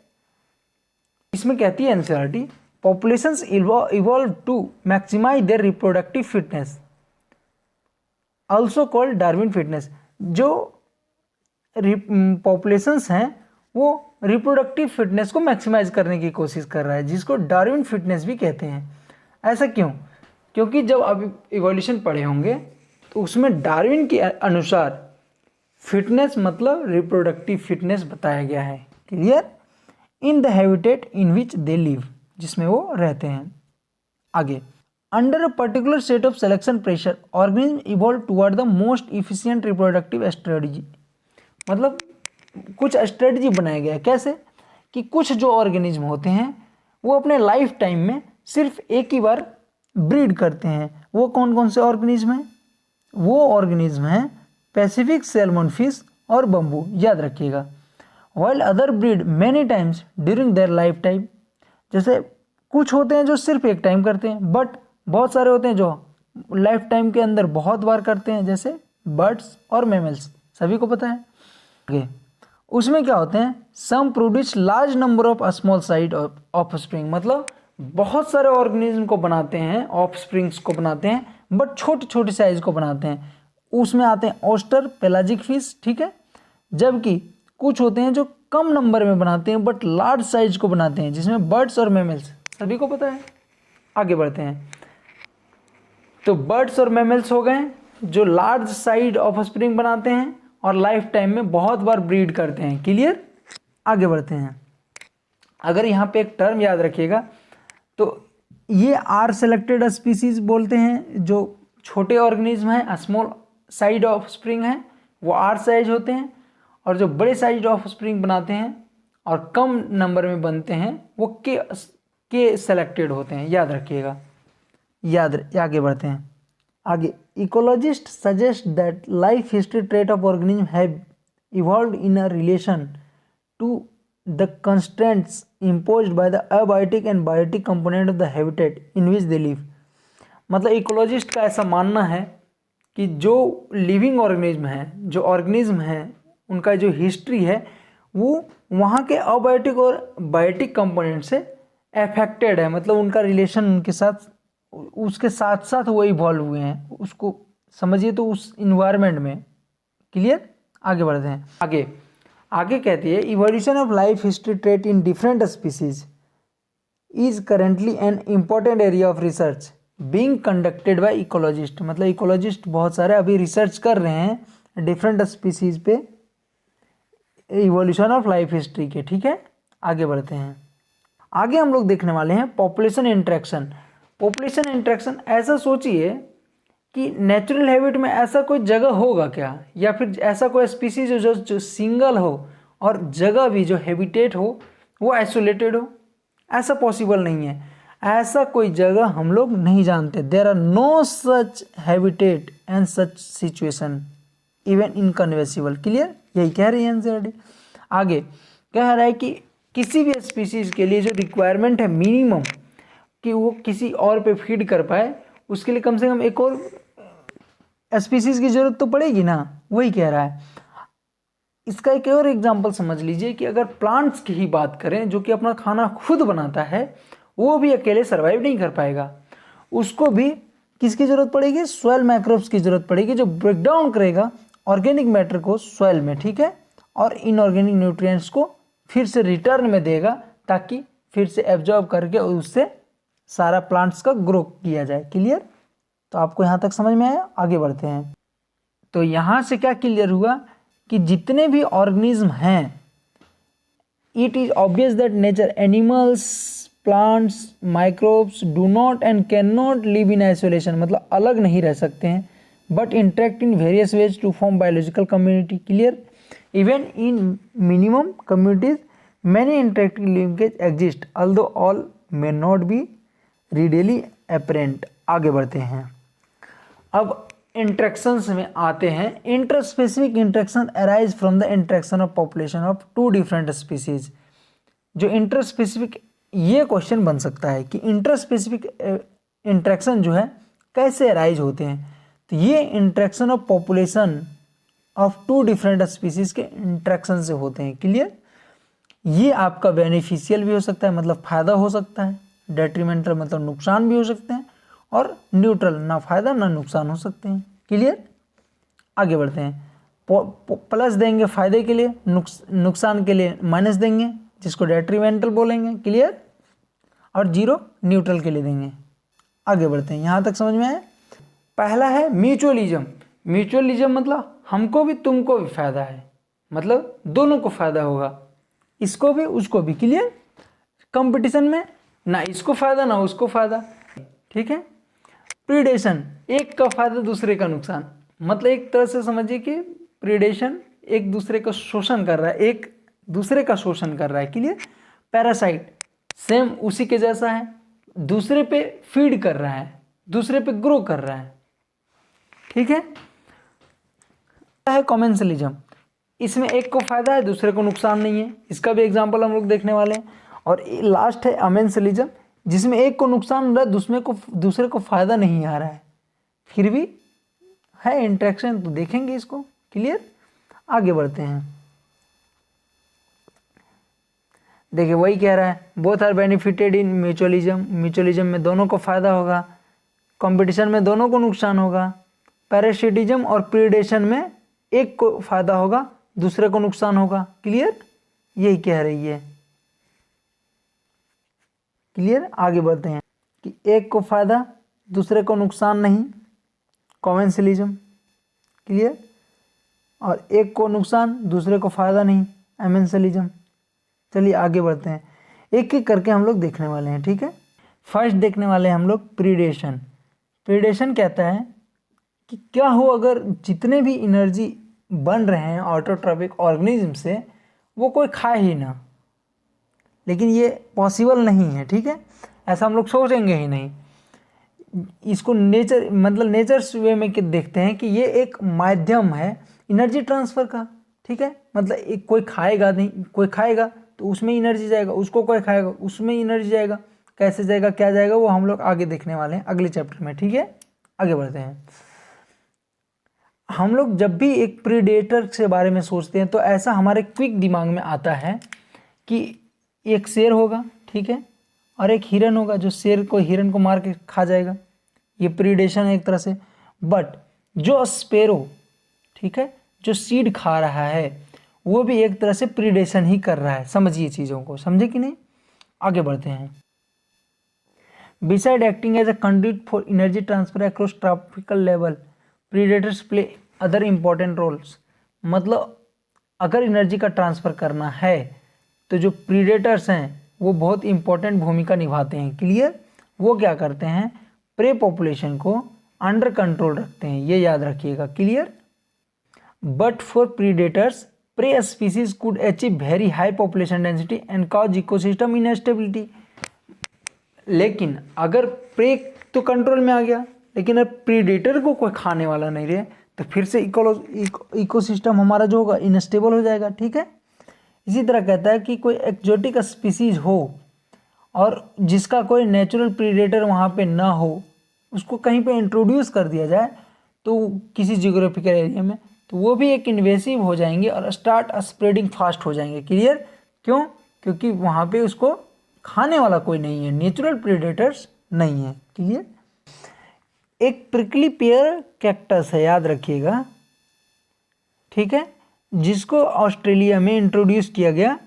Speaker 1: इसमें कहती है NCERT, populations evolve to maximize their reproductive fitness, also called Darwin fitness. जो पॉपुलेशंस हैं वो रिप्रोडक्टिव फिटनेस को मैक्सिमाइज करने की कोशिश कर रहा है, जिसको डार्विन फिटनेस भी कहते हैं। ऐसा क्यों? क्योंकि जब आप इवोल्यूशन पढ़े होंगे तो उसमें डार्विन के अनुसार फिटनेस मतलब रिप्रोडक्टिव फिटनेस बताया गया है। Clear, in the habitat in which they live, जिसमें वो रहते हैं। आगे, under a particular set of selection pressure organism evolve toward the most efficient reproductive strategy, मतलब कुछ स्ट्रेटजी बनाया गया है। कैसे कि कुछ जो ऑर्गेनिज्म होते हैं वो अपने लाइफ टाइम में सिर्फ एक ही बार ब्रीड करते हैं। वो कौन कौन से ऑर्गेनिज्म हैं? वो ऑर्गेनिज्म हैं पैसिफिक सैल्मन फिश और बम्बू, याद रखिएगा। While other breed many times during their life time, जैसे कुछ होते हैं जो सिर्फ एक टाइम करते हैं, बट बहुत सारे होते हैं जो लाइफ टाइम के अंदर बहुत बार करते हैं, जैसे बर्ड्स और मैमल्स, सभी को पता है। आगे उसमें क्या होते हैं, some produce large number of small size offspring, मतलब बहुत सारे ऑर्गेनिज्म को बनाते हैं, ऑफ स्प्रिंग्स को बनाते हैं, बट छोटे छोटे साइज को बनाते हैं। उसमें आते हैं ऑस्टर, पेलाजिक फिश, ठीक है। जबकि कुछ होते हैं जो कम नंबर में बनाते हैं बट लार्ज साइज को बनाते हैं, जिसमें बर्ड्स और मैमल्स, सभी को पता है। आगे बढ़ते हैं। तो बर्ड्स और मैमल्स हो गए जो लार्ज साइज ऑफस्प्रिंग बनाते हैं और लाइफ टाइम में बहुत बार ब्रीड करते हैं। क्लियर? आगे बढ़ते हैं। अगर यहाँ पे एक टर्म याद रखिएगा, तो ये आर सेलेक्टेड स्पीसीज बोलते हैं। जो छोटे ऑर्गेनिज्म हैं, स्मॉल साइज ऑफस्प्रिंग हैं, वो आर साइज होते हैं, और जो बड़े साइज ऑफस्प्रिंग बनाते हैं और कम नंबर में बनते हैं वो के सेलेक्टेड होते हैं। याद रखिएगा। आगे बढ़ते हैं। आगे, ecologist suggest that life history trait of organism have evolved in a relation to the constraints imposed by the abiotic and biotic component of the habitat in which they live। मतलब ecologist का ऐसा मानना है कि जो living organism है, जो organism है, उनका जो हिस्ट्री है वो वहाँ के अबायोटिक और बायोटिक कंपोनेंट से अफेक्टेड है। मतलब उनका रिलेशन उनके साथ, उसके साथ साथ वो इवॉल्व हुए हैं, उसको समझिए तो उस इन्वायरमेंट में। क्लियर? आगे बढ़ते हैं। आगे कहती है, evolution of life history trait in different species is currently an important area of research being conducted by ecologist. मतलब इकोलॉजिस्ट बहुत सारे अभी रिसर्च कर रहे हैं डिफरेंट स्पीसीज पे, इवोल्यूशन ऑफ लाइफ हिस्ट्री के। ठीक है, आगे बढ़ते हैं। आगे हम लोग देखने वाले हैं पॉपुलेशन इंट्रैक्शन। पॉपुलेशन इंट्रैक्शन, ऐसा सोचिए कि नेचुरल हैबिट में ऐसा कोई जगह होगा क्या, या फिर ऐसा कोई स्पीसीज हो जो सिंगल हो और जगह भी जो हैबिटेट हो वो आइसोलेटेड हो? ऐसा पॉसिबल नहीं है। ऐसा कोई जगह हम लोग नहीं जानते। There are no such habitat and such situation even inconceivable. Clear? यही कह रही है एनसीईआरटी। आगे कह रहा है कि किसी भी स्पीसीज के लिए जो रिक्वायरमेंट है मिनिमम कि वो किसी और पे फीड कर पाए, उसके लिए कम से कम एक और स्पीसीज की जरूरत तो पड़ेगी ना, वही कह रहा है। इसका एक और एग्जांपल समझ लीजिए कि अगर प्लांट्स की ही बात करें जो कि अपना खाना खुद बनाता है, वो भी अकेले सर्वाइव नहीं कर पाएगा। उसको भी किसकी जरूरत पड़ेगी? सॉइल माइक्रोब्स की जरूरत पड़ेगी, जो ब्रेक डाउन करेगा ऑर्गेनिक मैटर को सॉइल में। ठीक है, और इनऑर्गेनिक न्यूट्रिएंट्स को फिर से रिटर्न में देगा ताकि फिर से एब्जॉर्ब करके उससे सारा प्लांट्स का ग्रो किया जाए। क्लियर? तो आपको यहाँ तक समझ में आया? आगे बढ़ते हैं। तो यहाँ से क्या क्लियर हुआ कि जितने भी ऑर्गेनिज्म हैं, it is obvious that nature, animals, plants, microbes do not and can not live in isolation. मतलब अलग नहीं रह सकते हैं, but interact in various ways to form biological community. Clear? Even in minimum communities many interactive linkage exist although all may not be readily apparent. आगे बढ़ते हैं। अब इंट्रैक्शंस में आते हैं। Interspecific interaction arise from the interaction of population of two different species. जो interspecific, ये question बन सकता है कि इंटरस्पेसिफिक इंट्रैक्शन जो है कैसे अराइज होते हैं। तो ये interaction of population of two different species के इंट्रैक्शन से होते हैं। क्लियर? ये आपका बेनिफिशियल भी हो सकता है, मतलब फ़ायदा हो सकता है, डेट्रीमेंटल मतलब नुकसान भी हो सकते हैं, और न्यूट्रल, ना फ़ायदा ना नुकसान हो सकते हैं। क्लियर? आगे बढ़ते हैं। प्लस देंगे फ़ायदे के लिए, नुकसान के लिए माइनस देंगे, जिसको डेट्रीमेंटल बोलेंगे। क्लियर? और जीरो न्यूट्रल के लिए देंगे। आगे बढ़ते हैं। यहाँ तक समझ में आया? पहला है म्यूचुअलिज्म। म्यूचुअलिज्म मतलब हमको भी तुमको भी फ़ायदा है, मतलब दोनों को फ़ायदा होगा, इसको भी उसको भी। क्लियर? कंपटीशन में ना इसको फ़ायदा ना उसको फ़ायदा। ठीक है? प्रीडेशन, एक का फ़ायदा दूसरे का नुकसान। मतलब एक तरह से समझिए कि प्रीडेशन एक दूसरे का शोषण कर रहा है, एक दूसरे का शोषण कर रहा है। क्लियर? पैरासाइट सेम उसी के जैसा है, दूसरे पे फीड कर रहा है, दूसरे पे ग्रो कर रहा है। ठीक है? कॉमेंसलिज्म, इसमें एक को फायदा है दूसरे को नुकसान नहीं है। इसका भी एग्जांपल हम लोग देखने वाले हैं। और लास्ट है अमेंसलिज्म, जिसमें एक को नुकसान हो रहा है, दूसरे को फायदा नहीं आ रहा है, फिर भी है इंटरेक्शन, तो देखेंगे इसको। क्लियर? आगे बढ़ते हैं। देखिए वही कह रहा है, both are benefited in mutualism. Mutualism में दोनों को फायदा होगा, कंपटीशन में दोनों को नुकसान होगा। पैरासिटिज्म और प्रीडेशन में एक को फायदा होगा दूसरे को नुकसान होगा। क्लियर? यही कह रही है। क्लियर? आगे बढ़ते हैं। कि एक को फ़ायदा दूसरे को नुकसान नहीं, कॉमेंसलिज्म, क्लियर, और एक को नुकसान दूसरे को फ़ायदा नहीं, एमेंसलिज्म। चलिए आगे बढ़ते हैं, एक एक करके हम लोग देखने वाले हैं, ठीक है। फर्स्ट देखने वाले हैं हम लोग प्रीडेशन। प्रीडेशन कहता है कि क्या हो अगर जितने भी एनर्जी बन रहे हैं ऑटोट्रॉपिक ऑर्गेनिज्म से वो कोई खाए ही ना, लेकिन ये पॉसिबल नहीं है, ठीक है, ऐसा हम लोग सोचेंगे ही नहीं। इसको नेचर मतलब नेचर्स वे में देखते हैं कि ये एक माध्यम है एनर्जी ट्रांसफ़र का, ठीक है, मतलब एक कोई खाएगा नहीं, कोई खाएगा तो उसमें एनर्जी जाएगा, उसको कोई खाएगा उसमें एनर्जी जाएगा, कैसे जाएगा क्या जाएगा वो हम लोग आगे देखने वाले हैं अगले चैप्टर में, ठीक है। आगे बढ़ते हैं। हम लोग जब भी एक प्रीडेटर के बारे में सोचते हैं तो ऐसा हमारे क्विक दिमाग में आता है कि एक शेर होगा, ठीक है, और एक हिरन होगा जो शेर को हिरन को मार के खा जाएगा, ये प्रीडेशन है एक तरह से। बट जो स्पैरो, ठीक है, जो सीड खा रहा है वो भी एक तरह से प्रीडेशन ही कर रहा है, समझिए चीज़ों को, समझे कि नहीं। आगे बढ़ते हैं। Beside acting as a conduit for energy transfer across tropical level, predators play other important roles. मतलब अगर एनर्जी का ट्रांसफ़र करना है तो जो प्रीडेटर्स हैं वो बहुत इंपॉर्टेंट भूमिका निभाते हैं, क्लियर। वो क्या करते हैं, प्रे पॉपुलेशन को अंडर कंट्रोल रखते हैं, ये याद रखिएगा, clear. But for predators prey species could achieve very high population density and cause ecosystem instability. लेकिन अगर प्रे तो कंट्रोल में आ गया, लेकिन अब प्रीडेटर को कोई खाने वाला नहीं रहे तो फिर से इकोसिस्टम हमारा जो होगा इनस्टेबल हो जाएगा, ठीक है। इसी तरह कहता है कि कोई एक्जोटिक स्पीसीज हो और जिसका कोई नेचुरल प्रीडेटर वहाँ पे ना हो, उसको कहीं पे इंट्रोड्यूस कर दिया जाए तो किसी जियोग्राफिकल एरिया में, तो वो भी एक इन्वेसिव हो जाएंगे और स्टार्ट स्प्रेडिंग फास्ट हो जाएंगे, क्लियर। क्यों, क्योंकि वहाँ पे उसको खाने वाला कोई नहीं है, नेचुरल प्रीडेटर्स नहीं है, क्लियर। एक प्रिकली पेयर कैक्टस है, याद रखिएगा, ठीक है, जिसको ऑस्ट्रेलिया में इंट्रोड्यूस किया गया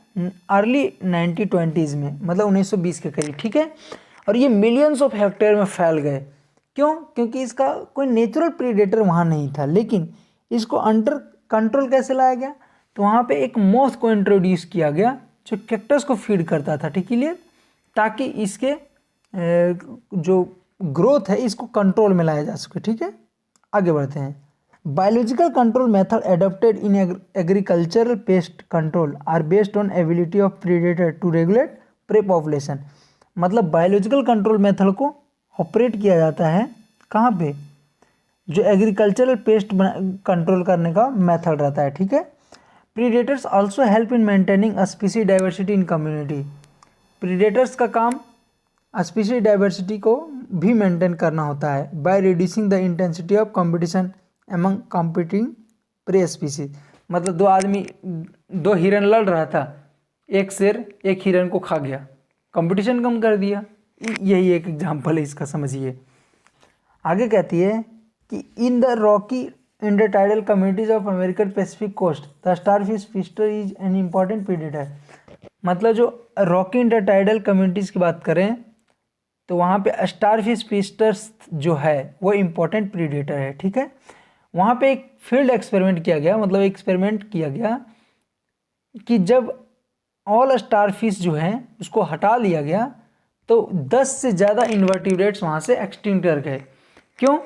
Speaker 1: अर्ली 1920s में, मतलब 1920 के करीब, ठीक है। और ये मिलियंस ऑफ हेक्टेयर में फैल गए, क्यों, क्योंकि इसका कोई नेचुरल प्रीडेटर वहाँ नहीं था। लेकिन इसको अंडर कंट्रोल कैसे लाया गया, तो वहाँ पे एक मॉथ को इंट्रोड्यूस किया गया जो कैक्टस को फीड करता था, ठीक है, ताकि इसके जो ग्रोथ है इसको कंट्रोल में लाया जा सके, ठीक है। आगे बढ़ते हैं। Biological control method adopted in agricultural pest control are based on ability of predator to regulate prey population. मतलब बायोलॉजिकल कंट्रोल मेथड को ऑपरेट किया जाता है कहाँ पे, जो एग्रीकल्चरल पेस्ट कंट्रोल करने का मेथड रहता है, ठीक है। Predators also help in maintaining स्पीसी diversity in community. Predators का काम स्पीसी डाइवर्सिटी को भी मेंटेन करना होता है by reducing the intensity of competition among competing prey species. मतलब दो हिरन लड़ रहा था, एक शेर एक हिरन को खा गया, कंपटीशन कम कर दिया, यही एक एग्जांपल है इसका, समझिए। आगे कहती है कि in the rocky intertidal communities of American Pacific coast the starfish Pisaster is an important predator. मतलब जो रॉकी इंटरटाइडल कम्युनिटीज़ की बात करें तो वहाँ पे स्टारफिश फिस्टर्स जो है वो इम्पोर्टेंट प्रीडेटर है, ठीक है। वहाँ पे एक फील्ड एक्सपेरिमेंट किया गया, मतलब एक्सपेरिमेंट किया गया कि जब ऑल स्टारफिश जो हैं उसको हटा लिया गया तो 10 से ज़्यादा इन्वर्टिब्रेट्स वहाँ से एक्सटिंक्ट कर गए। क्यों,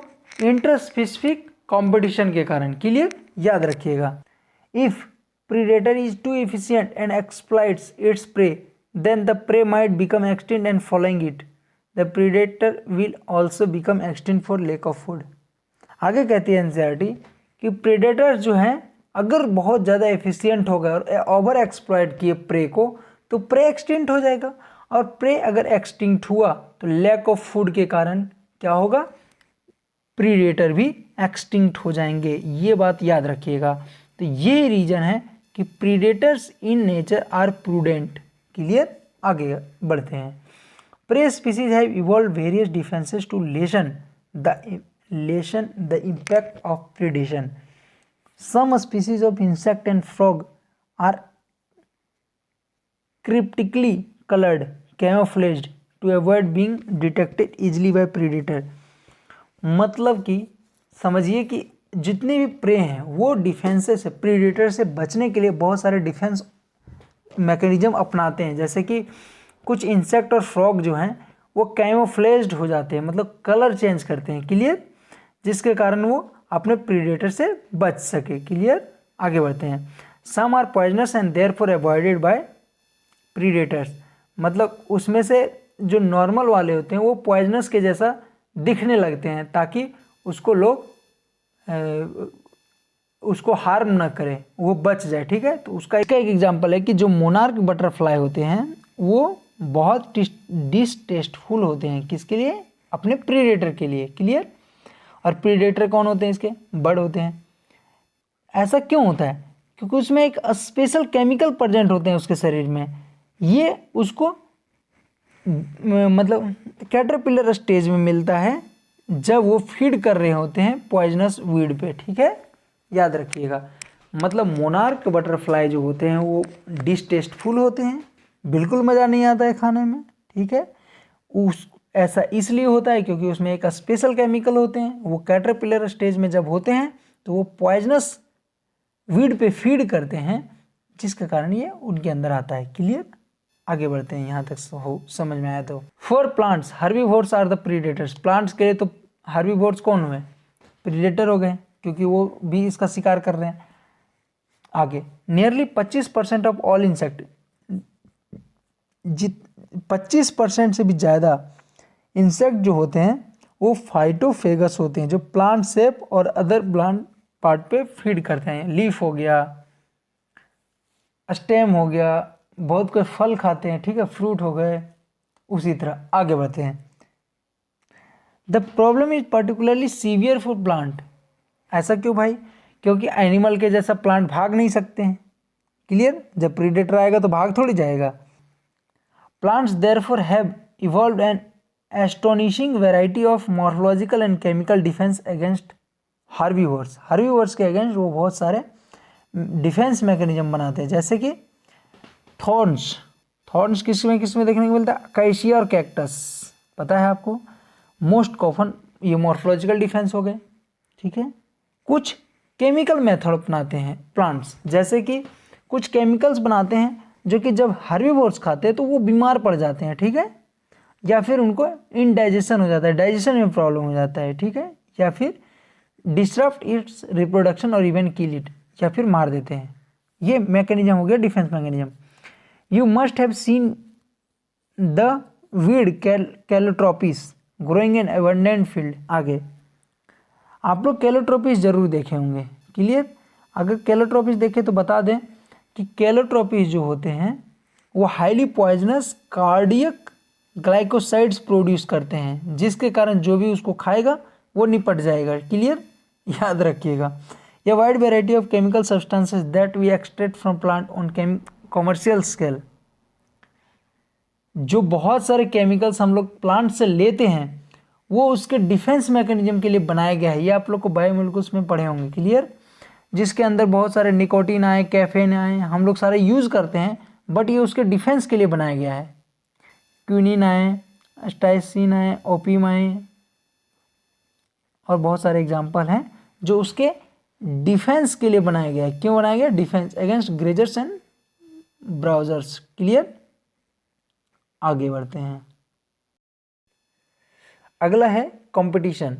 Speaker 1: इंटरस्पेसिफिक कंपटीशन के कारण, क्लियर, याद रखिएगा। If predator is too efficient and exploits its prey, then the prey might become extinct and following it the predator will also become extinct for lack of food। आगे कहती है NCERT कि predators जो हैं अगर बहुत ज़्यादा एफिशिएंट हो गए और ओवर एक्सप्लॉइट किए प्रे को तो प्रे एक्सटिंक्ट हो जाएगा, और प्रे अगर एक्सटिंक्ट हुआ तो लैक ऑफ फूड के कारण क्या होगा, प्रीडेटर भी एक्सटिंक्ट हो जाएंगे, ये बात याद रखिएगा। तो ये रीजन है कि predators in nature are prudent, clear. आगे बढ़ते हैं। Prey species have evolve various defenses to lessen the impact of predation. Some species of insect and frog are cryptically coloured, camouflaged, to avoid being detected easily by predator. मतलब कि समझिए कि जितने भी pray हैं वो डिफेंसेस से, predator से बचने के लिए बहुत सारे डिफेंस मैकेनिज्म अपनाते हैं। जैसे कि कुछ इंसेक्ट और फ्रॉग जो हैं वो कैमोफ्लेज्ड हो जाते हैं, मतलब कलर चेंज करते हैं, क्लियर, जिसके कारण वो अपने प्रीडेटर से बच सके, क्लियर। आगे बढ़ते हैं। Some are poisonous and therefore avoided by predators. मतलब उसमें से जो नॉर्मल वाले होते हैं वो पॉइजनस के जैसा दिखने लगते हैं ताकि उसको लोग उसको हार्म ना करें, वो बच जाए, ठीक है। तो उसका एक एग्जांपल है कि जो मोनार्क बटरफ्लाई होते हैं वो बहुत डिसटेस्टफुल होते हैं, किसके लिए? अपने प्रीडेटर के लिए, क्लियर। और प्रीडेटर कौन होते हैं इसके? बर्ड होते हैं। ऐसा क्यों होता है? क्योंकि उसमें एक स्पेशल केमिकल प्रेजेंट होते हैं उसके शरीर में, ये उसको मतलब कैटरपिलर स्टेज में मिलता है जब वो फीड कर रहे होते हैं पॉइजनस वीड पे, ठीक है, याद रखिएगा। मतलब मोनार्क बटरफ्लाई जो होते हैं वो डिसटेस्टफुल होते हैं, बिल्कुल मज़ा नहीं आता है खाने में, ठीक है। उस ऐसा इसलिए होता है क्योंकि उसमें एक स्पेशल केमिकल होते हैं, वो कैटरपिलर स्टेज में जब होते हैं तो वो पॉइजनस वीड पे फीड करते हैं, जिसके कारण ये उनके अंदर आता है, क्लियर। आगे बढ़ते हैं, यहाँ तक समझ में आया तो। For plants herbivores are the predators. Plants के लिए तो हर्बीवोर्स कौन हुए? प्रीडेटर हो गए, क्योंकि वो भी इसका शिकार कर रहे हैं। आगे, नियरली 25% ऑफ ऑल इंसेक्ट, 25% से भी ज़्यादा इंसेक्ट जो होते हैं वो फाइटोफेगस होते हैं, जो प्लांट सेप और अदर प्लांट पार्ट पे फीड करते हैं। लीफ हो गया, स्टेम हो गया, बहुत कोई फल खाते हैं, ठीक है, फ्रूट हो गए, उसी तरह। आगे बढ़ते हैं। The problem is particularly severe for plant. ऐसा क्यों भाई? क्योंकि एनिमल के जैसा प्लांट भाग नहीं सकते हैं, क्लियर। जब प्रीडेटर आएगा तो भाग थोड़ी जाएगा। Plants therefore have evolved an astonishing variety of morphological and chemical defence against herbivores. Herbivores के अगेंस्ट वो बहुत सारे डिफेंस मैकेनिज्म बनाते हैं, जैसे कि थॉर्न्स। थॉर्न्स किसमें देखने को मिलता है? अकासिया और कैक्टस, पता है आपको। मोस्ट कॉमन ये मॉर्फोलॉजिकल डिफेंस हो गए, ठीक है। कुछ केमिकल मेथड अपनाते हैं प्लांट्स, जैसे कि कुछ केमिकल्स बनाते हैं जो कि जब हर्बीवोर्स खाते हैं तो वो बीमार पड़ जाते हैं, ठीक है, या फिर उनको इनडाइजेशन हो जाता है, डाइजेशन में प्रॉब्लम हो जाता है, ठीक है, या फिर डिसरप्ट इट्स रिप्रोडक्शन और इवन किल इट, या फिर मार देते हैं। ये मैकेनिज्म हो गया defence mechanism. You must have seen the weed Calotropis growing in abundant field. आगे आप लोग कैलोट्रोपिस जरूर देखे होंगे, क्लियर। अगर कैलोट्रोपिस देखे तो बता दें कि कैलोट्रोपिस जो होते हैं वो highly poisonous cardiac glycosides produce करते हैं, जिसके कारण जो भी उसको खाएगा वो निपट जाएगा, क्लियर, याद रखिएगा। ये wide variety of chemical substances that we extract from plant on commercial scale. जो बहुत सारे केमिकल्स हम लोग प्लांट से लेते हैं वो उसके डिफेंस मैकेनिज्म के लिए बनाया गया है। ये आप लोग को बायोमोलिकुल्स में पढ़े होंगे, क्लियर, जिसके अंदर बहुत सारे निकोटीन आए, कैफीन आए, हम लोग सारे यूज़ करते हैं, बट ये उसके डिफेंस के लिए बनाया गया है। क्विनिन आए, स्टाइसिन आए, ओपियम आए, और बहुत सारे एग्जाम्पल हैं जो उसके डिफेंस के लिए बनाया गया है। क्यों बनाया गया? Defence against grazers and browsers, clear. आगे बढ़ते हैं। अगला है कंपटीशन।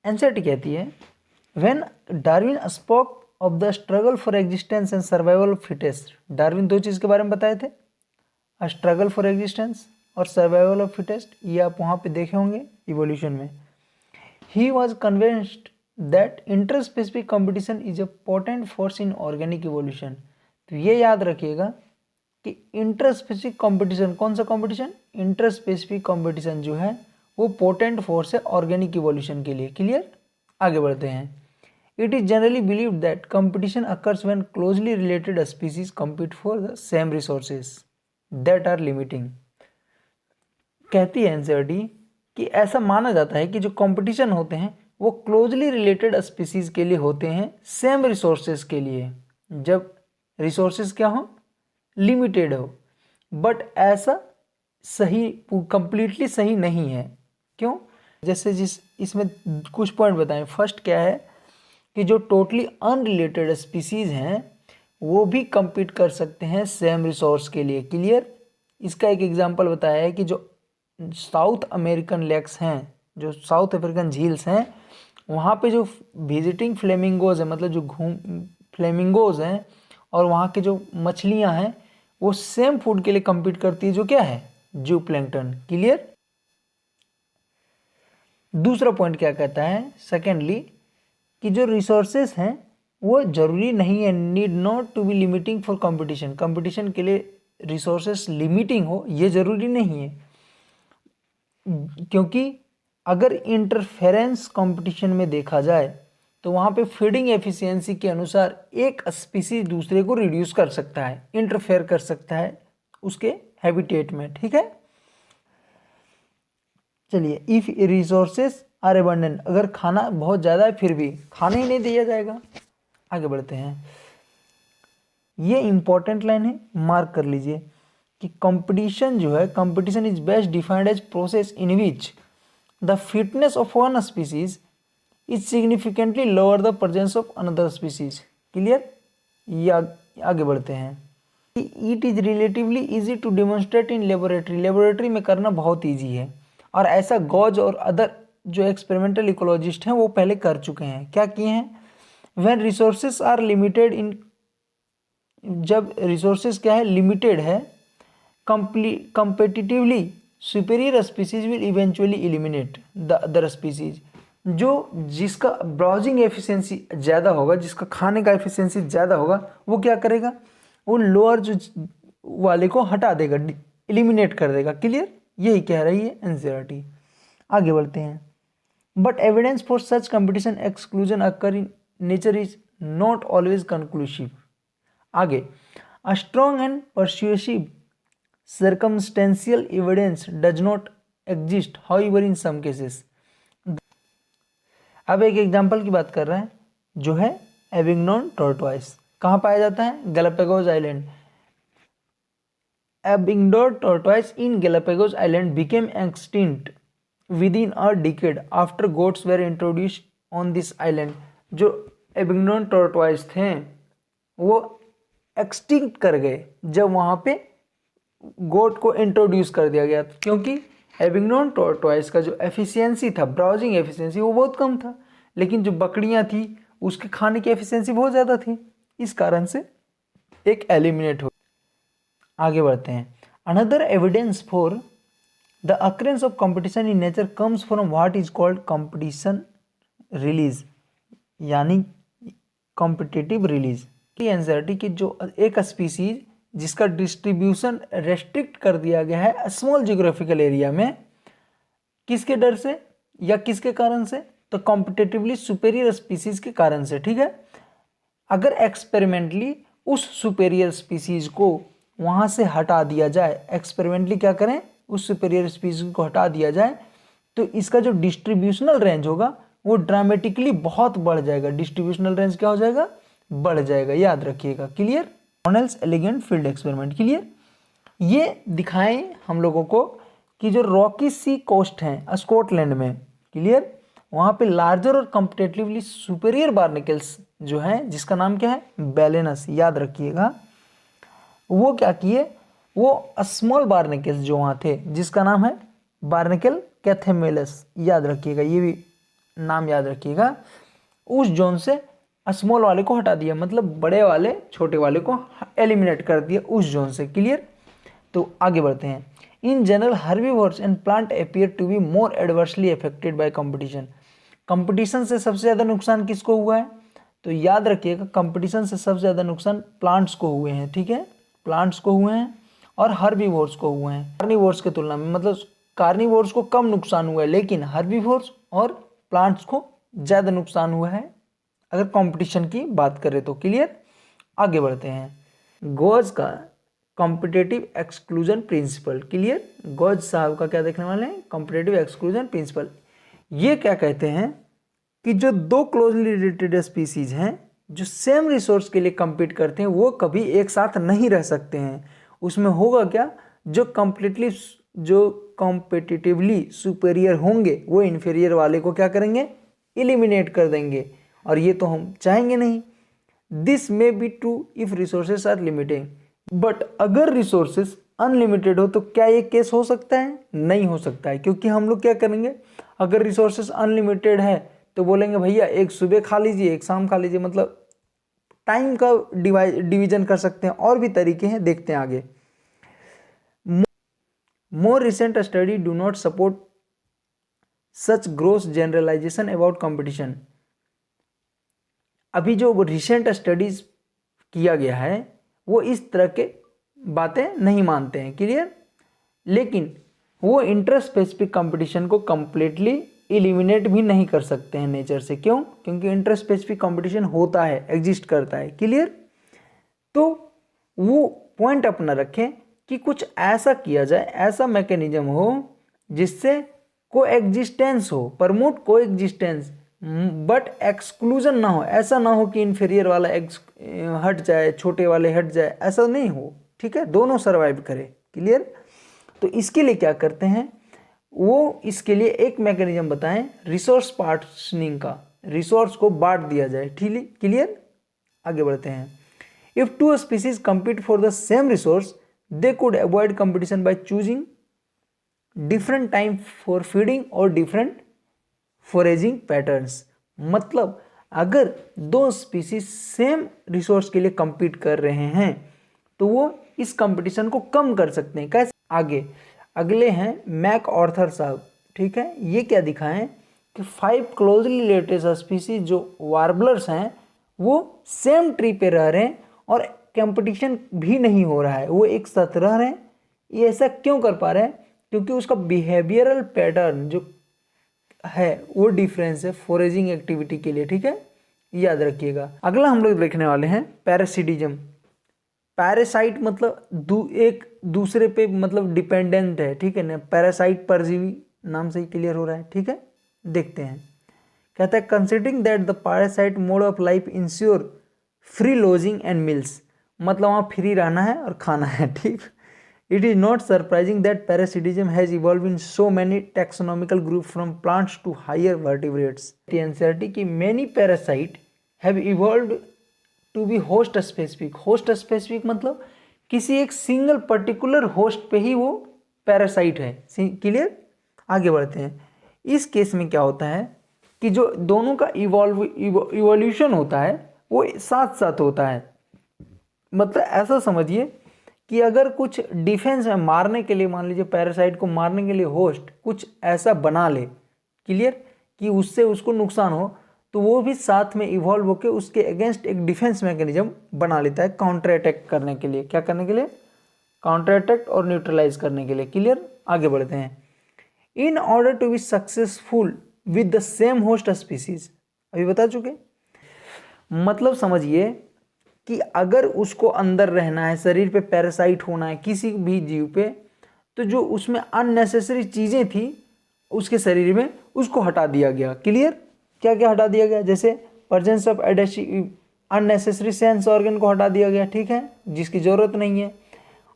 Speaker 1: एनसीईआरटी कहती है when Darwin spoke of the struggle for existence and survival of fittest. Darwin दो चीज़ के बारे में बताए थे, स्ट्रगल फॉर एग्जिस्टेंस और सर्वाइवल ऑफ फिटेस्ट। ये आप वहाँ पे देखे होंगे इवोल्यूशन में। He was convinced that interspecific competition is a potent force in organic evolution. तो ये याद रखिएगा कि इंटरस्पेसिफिक कंपटीशन, कौन सा कंपटीशन? इंटरस्पेसिफिक कंपटीशन जो है वो पोटेंट फोर्स है ऑर्गेनिक इवोल्यूशन के लिए, क्लियर। आगे बढ़ते हैं। It is generally believed that competition occurs when closely related species compete for the same resources that are limiting. कहती है एनसीईआरटी कि ऐसा माना जाता है कि जो कंपटीशन होते हैं वो क्लोजली रिलेटेड स्पीसीज के लिए होते हैं, सेम रिसोर्सेज के लिए, जब रिसोर्सेज क्या हो? लिमिटेड हो। बट ऐसा सही, कंप्लीटली सही नहीं है। क्यों? जैसे इसमें कुछ पॉइंट बताएं। फर्स्ट क्या है कि जो टोटली अनरिलेटेड स्पीसीज हैं वो भी compete कर सकते हैं सेम रिसोर्स के लिए। क्लियर? इसका एक एग्जांपल बताया है कि जो साउथ अमेरिकन लेक्स हैं, जो साउथ अफ्रीकन झील्स हैं, वहाँ पे जो विजिटिंग फ्लेमिंगोज हैं, मतलब जो फ्लेमिंगोज हैं, और वहाँ के जो मछलियाँ हैं वो सेम फूड के लिए compete करती है, जो क्या है? जू प्लैंकटन। क्लियर? दूसरा पॉइंट क्या कहता है? सेकेंडली, कि जो रिसोर्सेस हैं वो जरूरी नहीं है, need not to be limiting for competition. Competition के लिए रिसोर्सेस लिमिटिंग हो ये जरूरी नहीं है, क्योंकि अगर इंटरफेरेंस कंपटीशन में देखा जाए तो वहाँ पे फीडिंग एफिशिएंसी के अनुसार एक स्पीसीज दूसरे को रिड्यूस कर सकता है, इंटरफेयर कर सकता है उसके हैबिटेट में। ठीक है, चलिए, इफ रिसोर्सेस आर एबंडेंट, अगर खाना बहुत ज़्यादा है फिर भी खाना ही नहीं दिया जाएगा। आगे बढ़ते हैं, ये इंपॉर्टेंट लाइन है, मार्क कर लीजिए कि कंपटीशन जो है, competition is best defined as process in which the fitness of one species is significantly lower the presence of another species. Clear? ये आगे बढ़ते हैं, it is relatively easy to demonstrate in laboratory, laboratory में करना बहुत easy है, और ऐसा गॉज और अदर जो एक्सपेरिमेंटल इकोलॉजिस्ट हैं वो पहले कर चुके हैं। क्या किए हैं? व्हेन रिसोर्सेस आर लिमिटेड इन, जब रिसोर्सेस क्या है? लिमिटेड है, competitively superior species will eventually eliminate the other species. जो जिसका ब्राउजिंग एफिशिएंसी ज़्यादा होगा, जिसका खाने का एफिशिएंसी ज़्यादा होगा, वो क्या करेगा? वो लोअर जो वाले को हटा देगा, एलिमिनेट कर देगा। क्लियर? यही कह रही है एनसीईआरटी। आगे बढ़ते हैं, but evidence for such competition exclusion occur in nature is not always conclusive. आगे, a strong and persuasive circumstantial evidence does not exist however in some cases। अब एक एग्जांपल की बात कर रहे हैं, जो है एविग्नॉन टॉर्टोइस। कहाँ पाया जाता है? Galapagos island. एविग्नॉन tortoise in Galapagos island became extinct within a decade after goats were introduced on this island। जो एविग्नॉन टॉर्टोइस थे वो एक्सटिंक्ट कर गए जब वहाँ पे गोट को इंट्रोड्यूस कर दिया गया, क्योंकि एविग्नॉन टॉर्टोइस का जो एफिशिएंसी था, ब्राउजिंग एफिशिएंसी, वो बहुत कम था, लेकिन जो बकरियां थी उसके खाने की एफिशिएंसी बहुत ज़्यादा थी, इस कारण से एक एलिमिनेट हो। आगे बढ़ते हैं, another evidence for the occurrence of competition in nature comes from what is called competition release, यानी कॉम्पिटिटिव रिलीज। एनसीईआरटी की जो एक स्पीसीज जिसका डिस्ट्रीब्यूशन रेस्ट्रिक्ट कर दिया गया है स्मॉल जियोग्राफिकल एरिया में, किसके डर से या किसके कारण से? तो कॉम्पिटिटिवली सुपेरियर स्पीसीज के कारण से। ठीक है, अगर एक्सपेरिमेंटली उस सुपेरियर स्पीसीज को वहाँ से हटा दिया जाए, एक्सपेरिमेंटली क्या करें? उस सुपेरियर स्पीसीज को हटा दिया जाए, तो इसका जो डिस्ट्रीब्यूशनल रेंज होगा वो ड्रामेटिकली बहुत बढ़ जाएगा। डिस्ट्रीब्यूशनल रेंज क्या हो जाएगा? बढ़ जाएगा, याद रखिएगा। Clear? Connell's elegant field experiment. Clear? ये दिखाएं हम लोगों को कि जो रॉकी सी कोस्ट हैं स्कॉटलैंड में, क्लियर, वहाँ पे लार्जर और कंपेटिटिवली सुपेरियर बार्निकल्स जो हैं, जिसका नाम क्या है? बैलेनस, याद रखिएगा। वो क्या किए? वो स्मॉल बार्निकल्स जो वहाँ थे, जिसका नाम है बार्निकल कैथेमेलस, याद रखिएगा, ये भी नाम याद रखिएगा, उस जोन से स्मॉल वाले को हटा दिया, मतलब बड़े वाले छोटे वाले को एलिमिनेट कर दिया उस जोन से। क्लियर? तो आगे बढ़ते हैं, in general herbivores and plant appear to be more adversely affected by competition. Competition से सबसे ज़्यादा नुकसान किसको हुआ है? तो याद रखिएगा, कंपटीशन से सबसे ज़्यादा नुकसान प्लांट्स को हुए हैं। ठीक है, प्लांट्स को हुए हैं और हर्बीवोर्स को हुए हैं, कार्निवोर्स के तुलना में। मतलब कार्निवोर्स को कम नुकसान हुआ है, लेकिन हर्बीवोर्स और प्लांट्स को ज़्यादा नुकसान हुआ है अगर कंपटीशन की बात करें तो। क्लियर? आगे बढ़ते हैं, गॉज का competitive exclusion principle. Clear? Gause साहब का क्या देखने वाले हैं? Competitive exclusion principle. ये क्या कहते हैं कि जो दो क्लोजली रिलेटेड स्पीसीज हैं जो सेम रिसोर्स के लिए compete करते हैं, वो कभी एक साथ नहीं रह सकते हैं। उसमें होगा क्या? जो कम्प्लीटली जो कॉम्पिटिटिवली सुपेरियर होंगे वो इन्फीरियर वाले को क्या करेंगे, एलिमिनेट कर देंगे, और ये तो हम चाहेंगे नहीं। This may be true if resources are limited, but अगर रिसोर्सेज अनलिमिटेड हो तो क्या ये केस हो सकता है? नहीं हो सकता है, क्योंकि हम लोग क्या करेंगे, अगर रिसोर्सेज अनलिमिटेड है तो बोलेंगे भैया एक सुबह खा लीजिए एक शाम खा लीजिए, मतलब टाइम का डिवीजन कर सकते हैं, और भी तरीके हैं, देखते हैं आगे। More recent study do not support such gross generalization about competition. अभी जो रिसेंट स्टडीज किया गया है वो इस तरह के बातें नहीं मानते हैं, क्लियर। लेकिन वो इंटर स्पेसिफिक कंपटीशन को कंप्लीटली एलिमिनेट भी नहीं कर सकते हैं नेचर से। क्यों? क्योंकि इंटर स्पेसिफिक कंपटीशन होता है, एग्जिस्ट करता है, क्लियर। तो वो पॉइंट अपना रखें कि कुछ ऐसा किया जाए, ऐसा मैकेनिज्म हो जिससे को एग्जिस्टेंस हो, प्रमोट को एग्जिस्टेंस, बट एक्सक्लूजन ना हो। ऐसा ना हो कि इन्फीरियर वाला हट जाए, छोटे वाले हट जाए, ऐसा नहीं हो, ठीक है, दोनों सर्वाइव करें, क्लियर। तो इसके लिए क्या करते हैं वो, इसके लिए एक मैकेनिज्म बताएं, रिसोर्स पार्टीशनिंग का, रिसोर्स को बांट दिया जाए, ठीक, क्लियर। आगे बढ़ते हैं। If two species compete for the same resource they could avoid competition by choosing different time for feeding और different foraging patterns। मतलब अगर दो स्पीसीज सेम रिसोर्स के लिए compete कर रहे हैं तो वो इस कंपटीशन को कम कर सकते हैं। कैसे? आगे अगले हैं मैक ऑर्थर साहब, ठीक है। ये क्या दिखाएं कि 5 क्लोजली रिलेटेड स्पीसीज जो वार्बलर्स हैं वो सेम ट्री पे रह रहे हैं और कंपटीशन भी नहीं हो रहा है, वो एक साथ रह रहे हैं। ये ऐसा क्यों कर पा रहे हैं? क्योंकि उसका बिहेवियरल पैटर्न जो है वो डिफरेंस है फोरेजिंग एक्टिविटी के लिए, ठीक है, याद रखिएगा। अगला हम लोग देखने वाले हैं पैरासिटिज्म। पैरासाइट मतलब एक दूसरे पे मतलब डिपेंडेंट है, ठीक है ना। पैरासाइट परजीवी नाम से ही क्लियर हो रहा है, ठीक है। देखते हैं, कहता है considering that the parasite mode of life ensure free lodging and meals, मतलब वहाँ फ्री रहना है और खाना है, ठीक। It is not surprising that parasitism has evolve in so many taxonomical group from plants to higher vertebrates. NCERT की many parasite have evolved to be host specific. Host specific मतलब किसी एक सिंगल पर्टिकुलर होस्ट पे ही वो parasite है, clear. आगे बढ़ते हैं। इस केस में क्या होता है कि जो दोनों का इवोल्यूशन होता है वो साथ साथ होता है। मतलब ऐसा समझिए कि अगर कुछ डिफेंस में मारने के लिए, मान लीजिए पैरासाइट को मारने के लिए होस्ट कुछ ऐसा बना ले, क्लियर, कि उससे उसको नुकसान हो, तो वो भी साथ में इवॉल्व होकर उसके अगेंस्ट एक डिफेंस मैकेनिज्म बना लेता है काउंटर अटैक करने के लिए। क्या करने के लिए? काउंटर अटैक और न्यूट्रलाइज करने के लिए, क्लियर। आगे बढ़ते हैं। In order to be successful with the same host species, अभी बता चुके। मतलब समझिए कि अगर उसको अंदर रहना है, शरीर पे पैरासाइट होना है किसी भी जीव पे, तो जो उसमें अननेसेसरी चीज़ें थी उसके शरीर में उसको हटा दिया गया, क्लियर। क्या क्या हटा दिया गया? जैसे presence of adhesive, unnecessary sense organ को हटा दिया गया, ठीक है, जिसकी ज़रूरत नहीं है।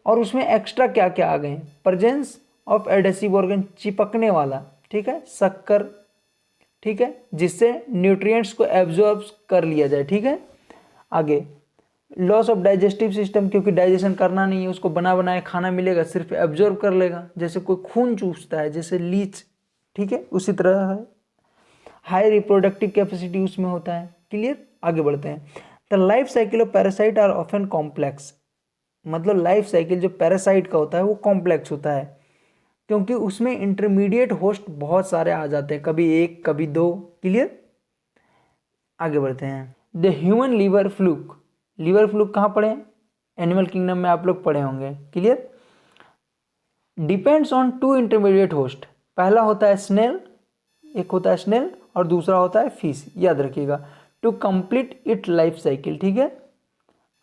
Speaker 1: और उसमें एक्स्ट्रा क्या क्या आ गए? प्रेजेंस ऑफ एडेसिव ऑर्गन, चिपकने वाला, ठीक है, शक्कर, ठीक है, जिससे न्यूट्रिएंट्स को एब्जॉर्ब कर लिया जाए, ठीक है। आगे लॉस ऑफ डाइजेस्टिव सिस्टम, क्योंकि डाइजेशन करना नहीं है, उसको बना बनाया खाना मिलेगा, सिर्फ एब्जॉर्ब कर लेगा, जैसे कोई खून चूसता है, जैसे लीच, ठीक है, उसी तरह है। हाई रिप्रोडक्टिव कैपेसिटी उसमें होता है, क्लियर। आगे बढ़ते हैं। The life cycle of parasite are often complex, मतलब लाइफ साइकिल जो पैरासाइट का होता है वो कॉम्प्लेक्स होता है, क्योंकि उसमें इंटरमीडिएट होस्ट बहुत सारे आ जाते हैं, कभी एक कभी दो, क्लियर। आगे बढ़ते हैं। The human liver fluke, liver fluke कहाँ पढ़े? एनिमल किंगडम में आप लोग पढ़े होंगे, clear. Depends on 2 intermediate host, पहला होता है स्नेल, एक होता है स्नेल और दूसरा होता है फिश, याद रखिएगा, to complete it life cycle, ठीक है।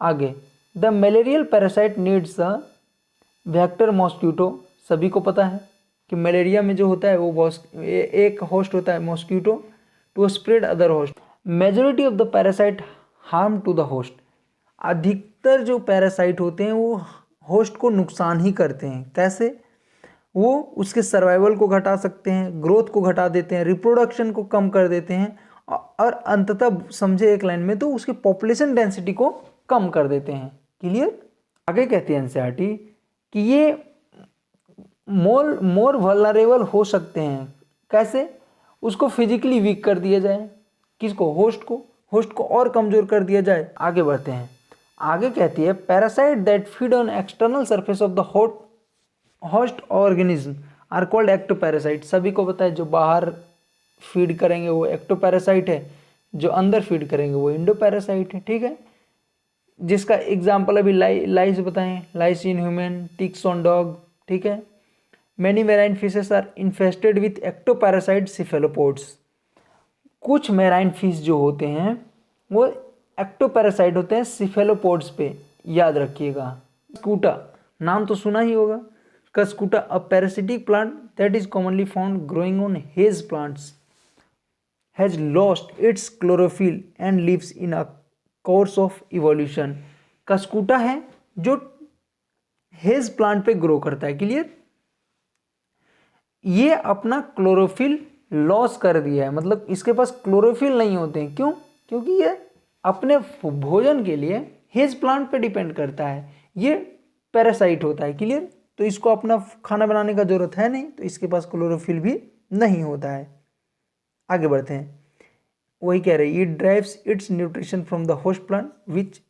Speaker 1: आगे the malarial parasite needs a vector mosquito, सभी को पता है कि मलेरिया में जो होता है वो एक होस्ट होता है mosquito, to spread other host. Majority of the parasite harm to the host, अधिकतर जो पैरासाइट होते हैं वो होस्ट को नुकसान ही करते हैं। कैसे? वो उसके सर्वाइवल को घटा सकते हैं, ग्रोथ को घटा देते हैं, रिप्रोडक्शन को कम कर देते हैं और अंततः समझे एक लाइन में तो उसकी पॉपुलेशन डेंसिटी को कम कर देते हैं। क्लियर। आगे कहती है एनसीईआरटी कि ये मोर वल्नरेबल हो सकते हैं। कैसे? उसको फिजिकली वीक कर दिया जाए, किसको? होस्ट को और कमजोर कर दिया जाए। आगे बढ़ते हैं। आगे कहती है parasite that feed on external surface of the host organism are called ectoparasite. सभी को पता है जो बाहर फीड करेंगे वो एक्टोपैरासाइट है, जो अंदर फीड करेंगे वो इंडोपैरासाइट है। ठीक है, जिसका एग्जाम्पल अभी लाइस बताएं, lice in human, ticks on dog. ठीक है, many marine fishes are infested with ectoparasite cephalopods. कुछ मैराइन फिश जो होते हैं वो एक्टोपैरासाइट होते हैं सिफेलोपोड्स पे, याद रखिएगा। कस्कूटा नाम तो सुना ही होगा। Cuscuta a parasitic plant that is commonly found growing on hedge plants has lost its chlorophyll and lives in a course of evolution. Cuscuta है जो हेज प्लांट पे ग्रो करता है। क्लियर। ये अपना क्लोरोफिल लॉस कर दिया है, मतलब इसके पास क्लोरोफिल नहीं होते हैं। क्यों? क्योंकि ये अपने भोजन के लिए हेज प्लांट पे डिपेंड करता है। ये पैरासाइट होता है। क्लियर। तो इसको अपना खाना बनाने का जरूरत है नहीं, तो इसके पास क्लोरोफिल भी नहीं होता है। आगे बढ़ते हैं। वही कह रहे हैं it drives it's nutrition from the host plant which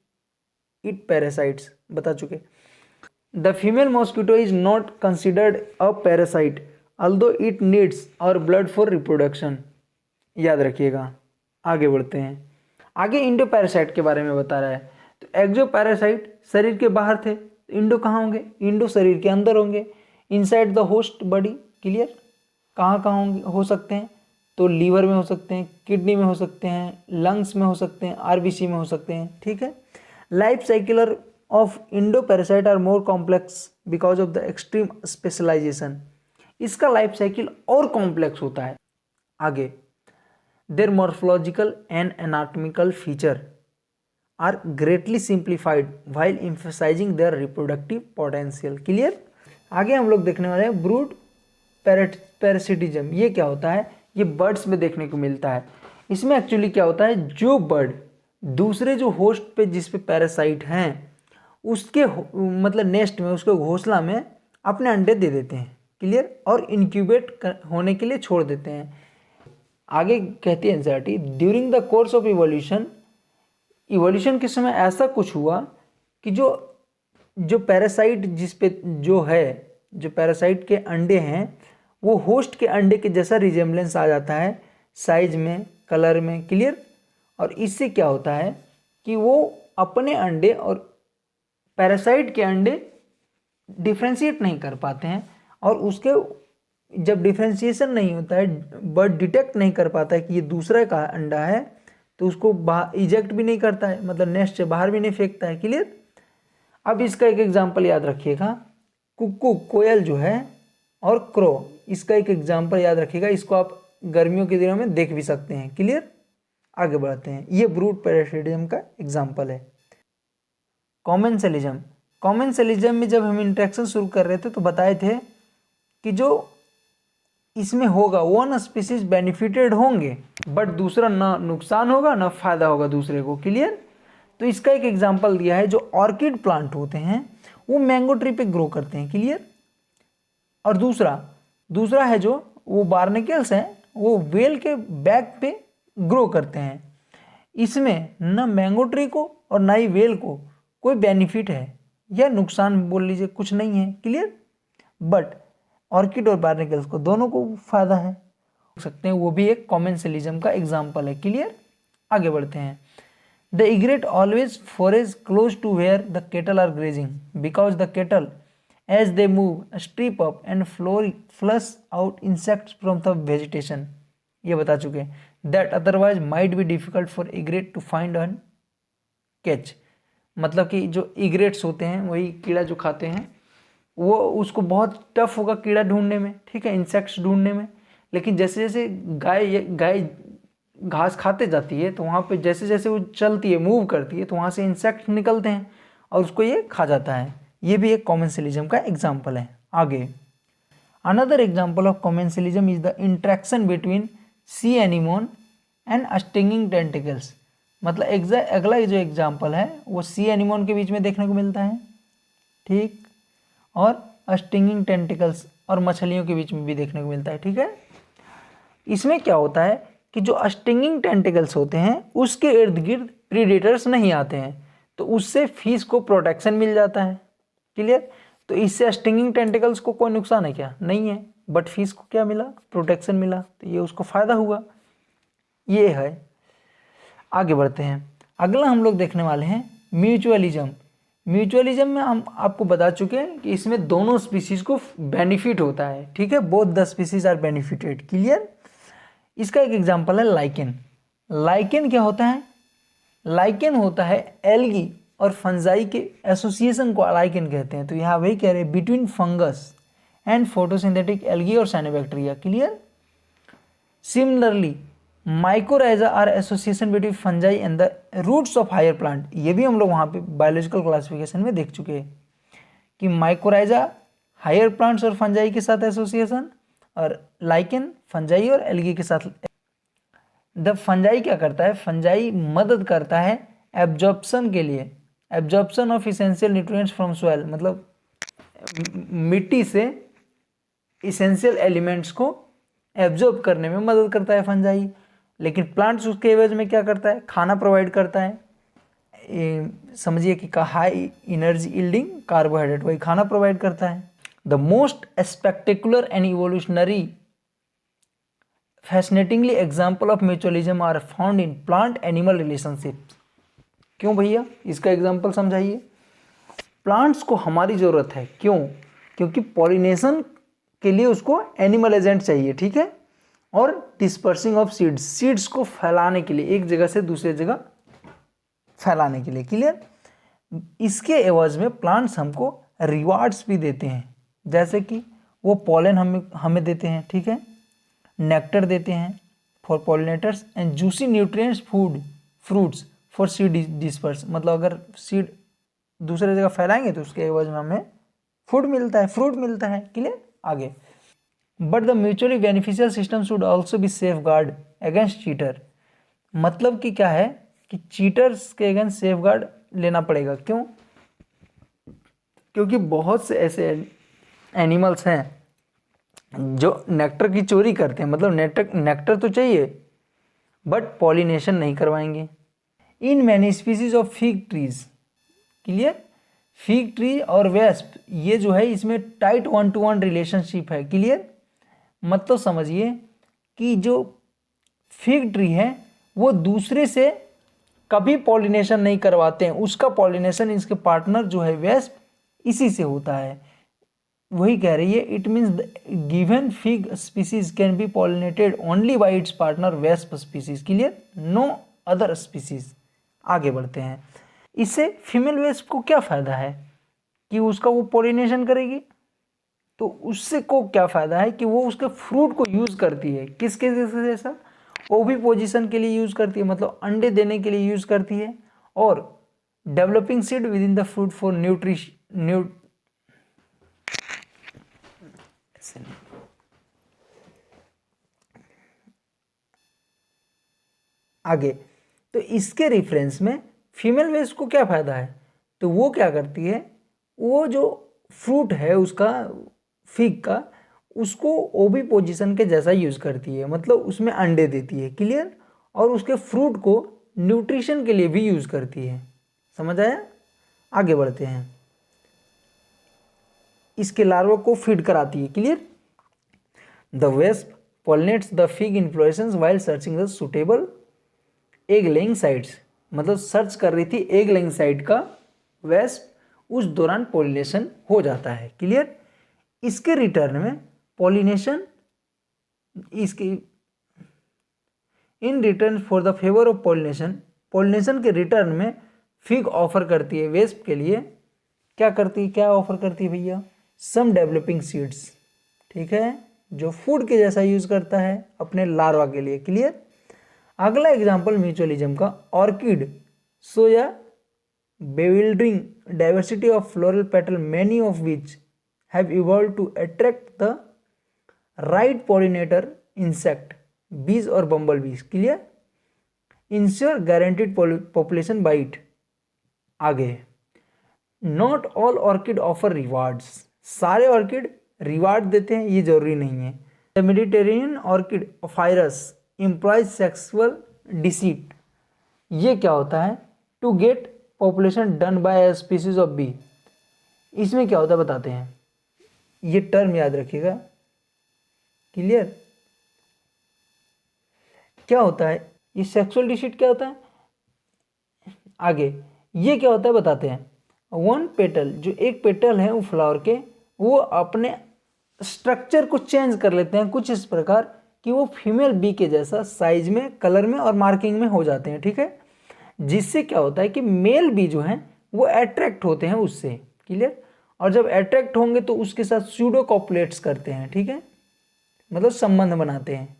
Speaker 1: it parasites, बता चुके। The female mosquito is not considered a parasite although it needs our blood for reproduction। याद रखिएगा। आगे बढ़ते हैं। आगे इंडो पैरासाइट के बारे में बता रहा है। तो एक्सो पैरासाइट शरीर के बाहर थे, इंडो कहाँ होंगे? इंडो शरीर के अंदर होंगे, inside the host body. Clear. कहाँ कहाँ होंगे? हो सकते हैं तो लीवर में हो सकते हैं, किडनी में हो सकते हैं, लंग्स में हो सकते हैं, आरबीसी में हो सकते हैं। ठीक है। Life cycles of endoparasite are more complex because of the extreme specialization. इसका लाइफ साइकिल और कॉम्प्लेक्स होता है। आगे their morphological and anatomical feature are greatly simplified while emphasizing their reproductive potential. Clear. आगे हम लोग देखने वाले हैं ब्रूड पैरासिटिज्म। ये क्या होता है? ये बर्ड्स में देखने को मिलता है। इसमें एक्चुअली क्या होता है, जो बर्ड दूसरे जो होस्ट पे जिस पे पैरासाइट हैं उसके मतलब नेस्ट में, उसके घोंसला में अपने अंडे दे देते हैं। क्लियर। और इंक्यूबेट होने के लिए छोड़ देते हैं। आगे कहती है NCERT during the course of evolution के समय ऐसा कुछ हुआ कि जो पैरासाइट जिस पे जो है, जो पैरासाइट के अंडे हैं वो होस्ट के अंडे के जैसा रिजेम्बलेंस आ जाता है, साइज में, कलर में। क्लियर। और इससे क्या होता है कि वो अपने अंडे और पैरासाइट के अंडे डिफ्रेंशिएट नहीं कर पाते हैं, और उसके जब डिफ्रेंशिएशन नहीं होता है, बर्ड डिटेक्ट नहीं कर पाता है कि ये दूसरा का अंडा है, तो उसको इजेक्ट भी नहीं करता है, मतलब नेस्ट से बाहर भी नहीं फेंकता है। क्लियर। अब इसका एक एग्जांपल याद रखिएगा, कुक्कू कोयल जो है और क्रो, इसका एक एग्जांपल याद रखिएगा। इसको आप गर्मियों के दिनों में देख भी सकते हैं। क्लियर। आगे बढ़ते हैं। ये ब्रूड पैरासिटिज्म का एग्जाम्पल है। कॉमेंसलिज्म। कॉमेंसलिज्म में जब हम इंट्रैक्शन शुरू कर रहे थे तो बताए थे कि जो इसमें होगा वन स्पीसीज बेनिफिटेड होंगे, बट दूसरा ना नुकसान होगा ना फायदा होगा दूसरे को। क्लियर। तो इसका एक एग्जांपल दिया है, जो ऑर्किड प्लांट होते हैं वो मैंगो ट्री पे ग्रो करते हैं। क्लियर। और दूसरा है जो वो बार्नेकल्स हैं, वो वेल के बैक पे ग्रो करते हैं। इसमें न मैंगो ट्री को और ना ही वेल को कोई बेनिफिट है या नुकसान बोल लीजिए, कुछ नहीं है। क्लियर। बट ऑर्किड और बार्नेकल्स को दोनों को फायदा है, सकते हैं। वो भी एक कॉमेंसलिज्म का एग्जाम्पल है। क्लियर। आगे बढ़ते हैं। The egret always forage close to where the cattle are grazing because the cattle as they move stir up and flush out insects from the vegetation. ये बता चुके हैं। That otherwise might be difficult for egret to find and catch. मतलब कि जो इग्रेट्स होते हैं, वही कीड़ा जो खाते हैं, वो उसको बहुत टफ होगा कीड़ा ढूंढने में। ठीक है, इंसेक्ट्स ढूंढने में। लेकिन जैसे जैसे गाय घास खाते जाती है तो वहाँ पे जैसे जैसे वो चलती है, मूव करती है, तो वहाँ से इंसेक्ट निकलते हैं और उसको ये खा जाता है। ये भी एक कॉमेंसलिज्म का एग्जाम्पल है। आगे another example of commensalism is the interaction between C anemone and stinging tentacles. मतलब अगला जो एग्जाम्पल है वो सी एनिमोन के बीच में देखने को मिलता है, ठीक, और स्टिंगिंग टेंटिकल्स और मछलियों के बीच में भी देखने को मिलता है, ठीक है। इसमें क्या होता है कि जो स्टिंगिंग टेंटिकल्स होते हैं उसके इर्द गिर्द प्रीडेटर्स नहीं आते हैं, तो उससे फिश को प्रोटेक्शन मिल जाता है, क्लियर। तो इससे स्टिंगिंग टेंटिकल्स को कोई नुकसान है क्या? नहीं है, बट फिश को क्या मिला? प्रोटेक्शन मिला, तो ये उसको फायदा हुआ, ये है। आगे बढ़ते हैं, अगला हम लोग देखने वाले हैं म्यूचुअलिज्म। म्यूचुअलिज्म में हम आपको बता चुके हैं कि इसमें दोनों स्पीसीज को बेनिफिट होता है, ठीक है, both the species are benefited, clear. इसका एक एग्जांपल है लाइकेन। लाइकेन क्या होता है? लाइकेन होता है एल्गी और फंजाई के एसोसिएशन को लाइकेन कहते हैं। तो यहाँ वही कह रहे हैं between fungus and photosynthetic algae और cyanobacteria, clear. Similarly mycorrhizae are association between fungi and the roots of higher plant. ये भी हम लोग वहाँ पे बायोलॉजिकल क्लासिफिकेशन में देख चुके हैं कि माइकोराइजा हायर प्लांट्स और फंजाई के साथ एसोसिएशन, और लाइकेन फंजाई और एल्गी के साथ। द फंजाई क्या करता है? फंजाई मदद करता है एब्जॉर्प्शन के लिए, absorption of essential nutrients from soil, मतलब मिट्टी से इसेंशियल एलिमेंट्स को एब्जॉर्ब करने में मदद करता है फंजाई। लेकिन प्लांट्स उसके एवज में क्या करता है? खाना प्रोवाइड करता है, समझिए कि हाई एनर्जी यील्डिंग कार्बोहाइड्रेट, वही खाना प्रोवाइड करता है। The most spectacular and evolutionary fascinatingly example of mutualism are found in plant animal relationships. क्यों भैया? इसका एग्जाम्पल समझाइए। प्लांट्स को हमारी ज़रूरत है, क्यों? क्योंकि पॉलिनेशन के लिए उसको एनिमल एजेंट चाहिए, ठीक है, और डिस्पर्सिंग ऑफ सीड्स, सीड्स को फैलाने के लिए, एक जगह से दूसरी जगह फैलाने के लिए, क्लियर। इसके एवज में प्लांट्स हमको रिवार्ड्स भी देते हैं, जैसे कि वो पॉलन हमें देते हैं, ठीक है, नेक्टर देते हैं for pollinators and juicy nutrients food fruits for seed disperse. मतलब अगर सीड दूसरे जगह फैलाएंगे तो उसके एवज में हमें फूड मिलता है, फ्रूट मिलता है, क्लियर। आगे, but the mutually beneficial system should also be safe guard against cheater. मतलब कि क्या है कि चीटर्स के अगेंस्ट सेफ गार्ड लेना पड़ेगा, क्यों? क्योंकि बहुत से ऐसे एनिमल्स हैं जो नेक्टर की चोरी करते हैं, मतलब नेक्टर तो चाहिए बट पॉलिनेशन नहीं करवाएंगे। In many species of fig trees, clear, fig tree और वेस्प, ये जो है इसमें टाइट 1-to-1 रिलेशनशिप है, क्लियर। मतलब समझिए कि जो फिग ट्री है वो दूसरे से कभी पॉलिनेशन नहीं करवाते हैं, उसका पॉलिनेशन इसके पार्टनर जो है वेस्प, इसी से होता है। वही कह रही है, it means given fig species can be pollinated only by its partner wasp species, clear, no other species. आगे बढ़ते हैं, इससे फीमेल वेस्प को क्या फ़ायदा है कि उसका वो पॉलिनेशन करेगी, तो उससे को क्या फ़ायदा है कि वो उसके फ्रूट को यूज़ करती है, किसके जैसा? ओवी पोजीशन के लिए यूज़ करती है, मतलब अंडे देने के लिए यूज़ करती है, और developing seed with in the fruit for आगे। तो इसके रेफरेंस में फीमेल वेस्ट को क्या फ़ायदा है? तो वो क्या करती है, वो जो फ्रूट है उसका, फिग का, उसको ओवी पोजीशन के जैसा यूज़ करती है, मतलब उसमें अंडे देती है, क्लियर, और उसके फ्रूट को न्यूट्रिशन के लिए भी यूज़ करती है। समझ आया? आगे बढ़ते हैं, इसके लार्वा को फीड कराती है, clear. The wasp pollinates the fig inflorescence while searching the suitable egg laying sites. मतलब सर्च कर रही थी एग लेइंग साइट का वेस्प, उस दौरान पॉलिनेशन हो जाता है, क्लियर। इसके रिटर्न में पॉलिनेशन, इसके in return for the favour of pollination, pollination के रिटर्न में फिग ऑफर करती है वेस्प के लिए, क्या करती है, क्या ऑफर करती है भैया? सम डेवलपिंग सीड्स, ठीक है, जो फूड के जैसा यूज करता है अपने लार्वा के लिए, क्लियर। अगला एग्जाम्पल म्यूचुअलिज्म का, orchid soya bewildering diversity of floral petal, many of which have evolved to attract the right pollinator insect, bees और bumble bees. Clear? Ensure guaranteed population by it. आगे, not all orchid offer rewards, सारे orchid reward देते हैं ये जरूरी नहीं है। The Mediterranean orchid Ophrys employs sexual deceit, ये क्या होता है? To get population done by species of bee. इसमें क्या होता है बताते हैं, ये टर्म याद रखिएगा। क्लियर? क्या होता है ये सेक्सुअल डिसीट? क्या होता है? आगे, ये क्या होता है बताते हैं। वन पेटल, जो एक पेटल है वो फ्लावर के, वो अपने स्ट्रक्चर को चेंज कर लेते हैं कुछ इस प्रकार कि वो फीमेल बी के जैसा साइज में, कलर में और मार्किंग में हो जाते हैं। ठीक है? जिससे क्या होता है कि मेल बी जो हैं वो अट्रैक्ट होते हैं उससे। क्लियर? और जब अट्रैक्ट होंगे तो उसके साथ सूडो कॉपुलेट्स करते हैं। ठीक है? मतलब संबंध बनाते हैं।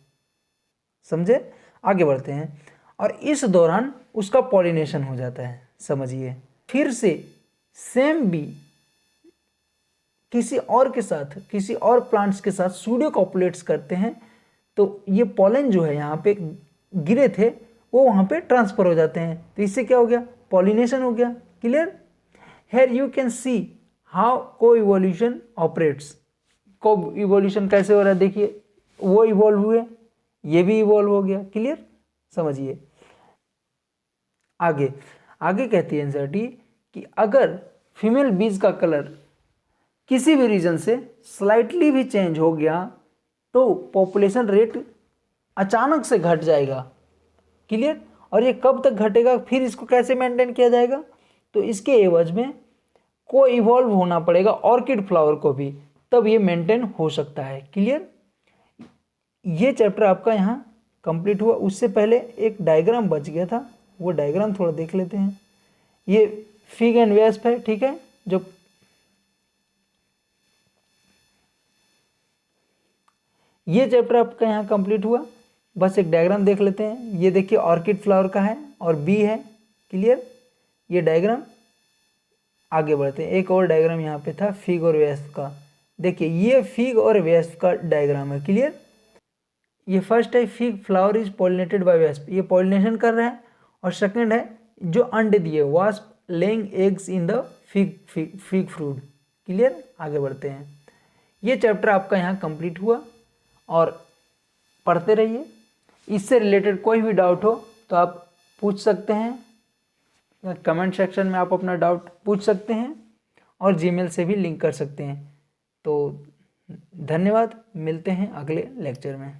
Speaker 1: समझे? आगे बढ़ते हैं। और इस दौरान उसका पॉलिनेशन हो जाता है। समझिए, फिर से सेम बी किसी और के साथ, किसी और प्लांट्स के साथ सूडो कॉपुलेट्स करते हैं, तो ये पॉलन जो है यहाँ पे गिरे थे वो वहाँ पे ट्रांसफर हो जाते हैं। तो इससे क्या हो गया? पॉलिनेशन हो गया। Clear? Here you can see how coevolution operates. Coevolution कैसे हो रहा है देखिए, वो इवॉल्व हुए, ये भी इवॉल्व हो गया। क्लियर? समझिए। आगे आगे कहती है एनसीईआरटी कि अगर फीमेल बीज का कलर किसी भी रीजन से स्लाइटली भी चेंज हो गया तो पॉपुलेशन रेट अचानक से घट जाएगा। क्लियर? और ये कब तक घटेगा, फिर इसको कैसे मेंटेन किया जाएगा? तो इसके एवज में को इवॉल्व होना पड़ेगा ऑर्किड फ्लावर को भी, तब ये मेंटेन हो सकता है। क्लियर? ये चैप्टर आपका यहाँ कंप्लीट हुआ। उससे पहले एक डायग्राम बच गया था, वो डायग्राम थोड़ा देख लेते हैं। ये फिग एंड वेस्प है। ठीक है? जो ये चैप्टर आपका यहाँ कंप्लीट हुआ। बस एक डायग्राम देख लेते हैं। ये देखिए ऑर्किड फ्लावर का है और बी है। क्लियर? ये डायग्राम। आगे बढ़ते हैं। एक और डायग्राम यहाँ पे था फिग और वेस्प का। देखिए ये फिग और वेस्प का डायग्राम है। क्लियर? ये फर्स्ट है fig flower is pollinated bye wasp, ये पॉलिनेशन कर रहा है। और सेकंड है जो अंडे दिए, wasp laying eggs in the fig fruit. Clear? आगे बढ़ते हैं। ये चैप्टर आपका यहाँ कंप्लीट हुआ और पढ़ते रहिए। इससे रिलेटेड कोई भी डाउट हो तो आप पूछ सकते हैं, या कमेंट सेक्शन में आप अपना डाउट पूछ सकते हैं और जीमेल से भी लिंक कर सकते हैं। तो धन्यवाद, मिलते हैं अगले लेक्चर में।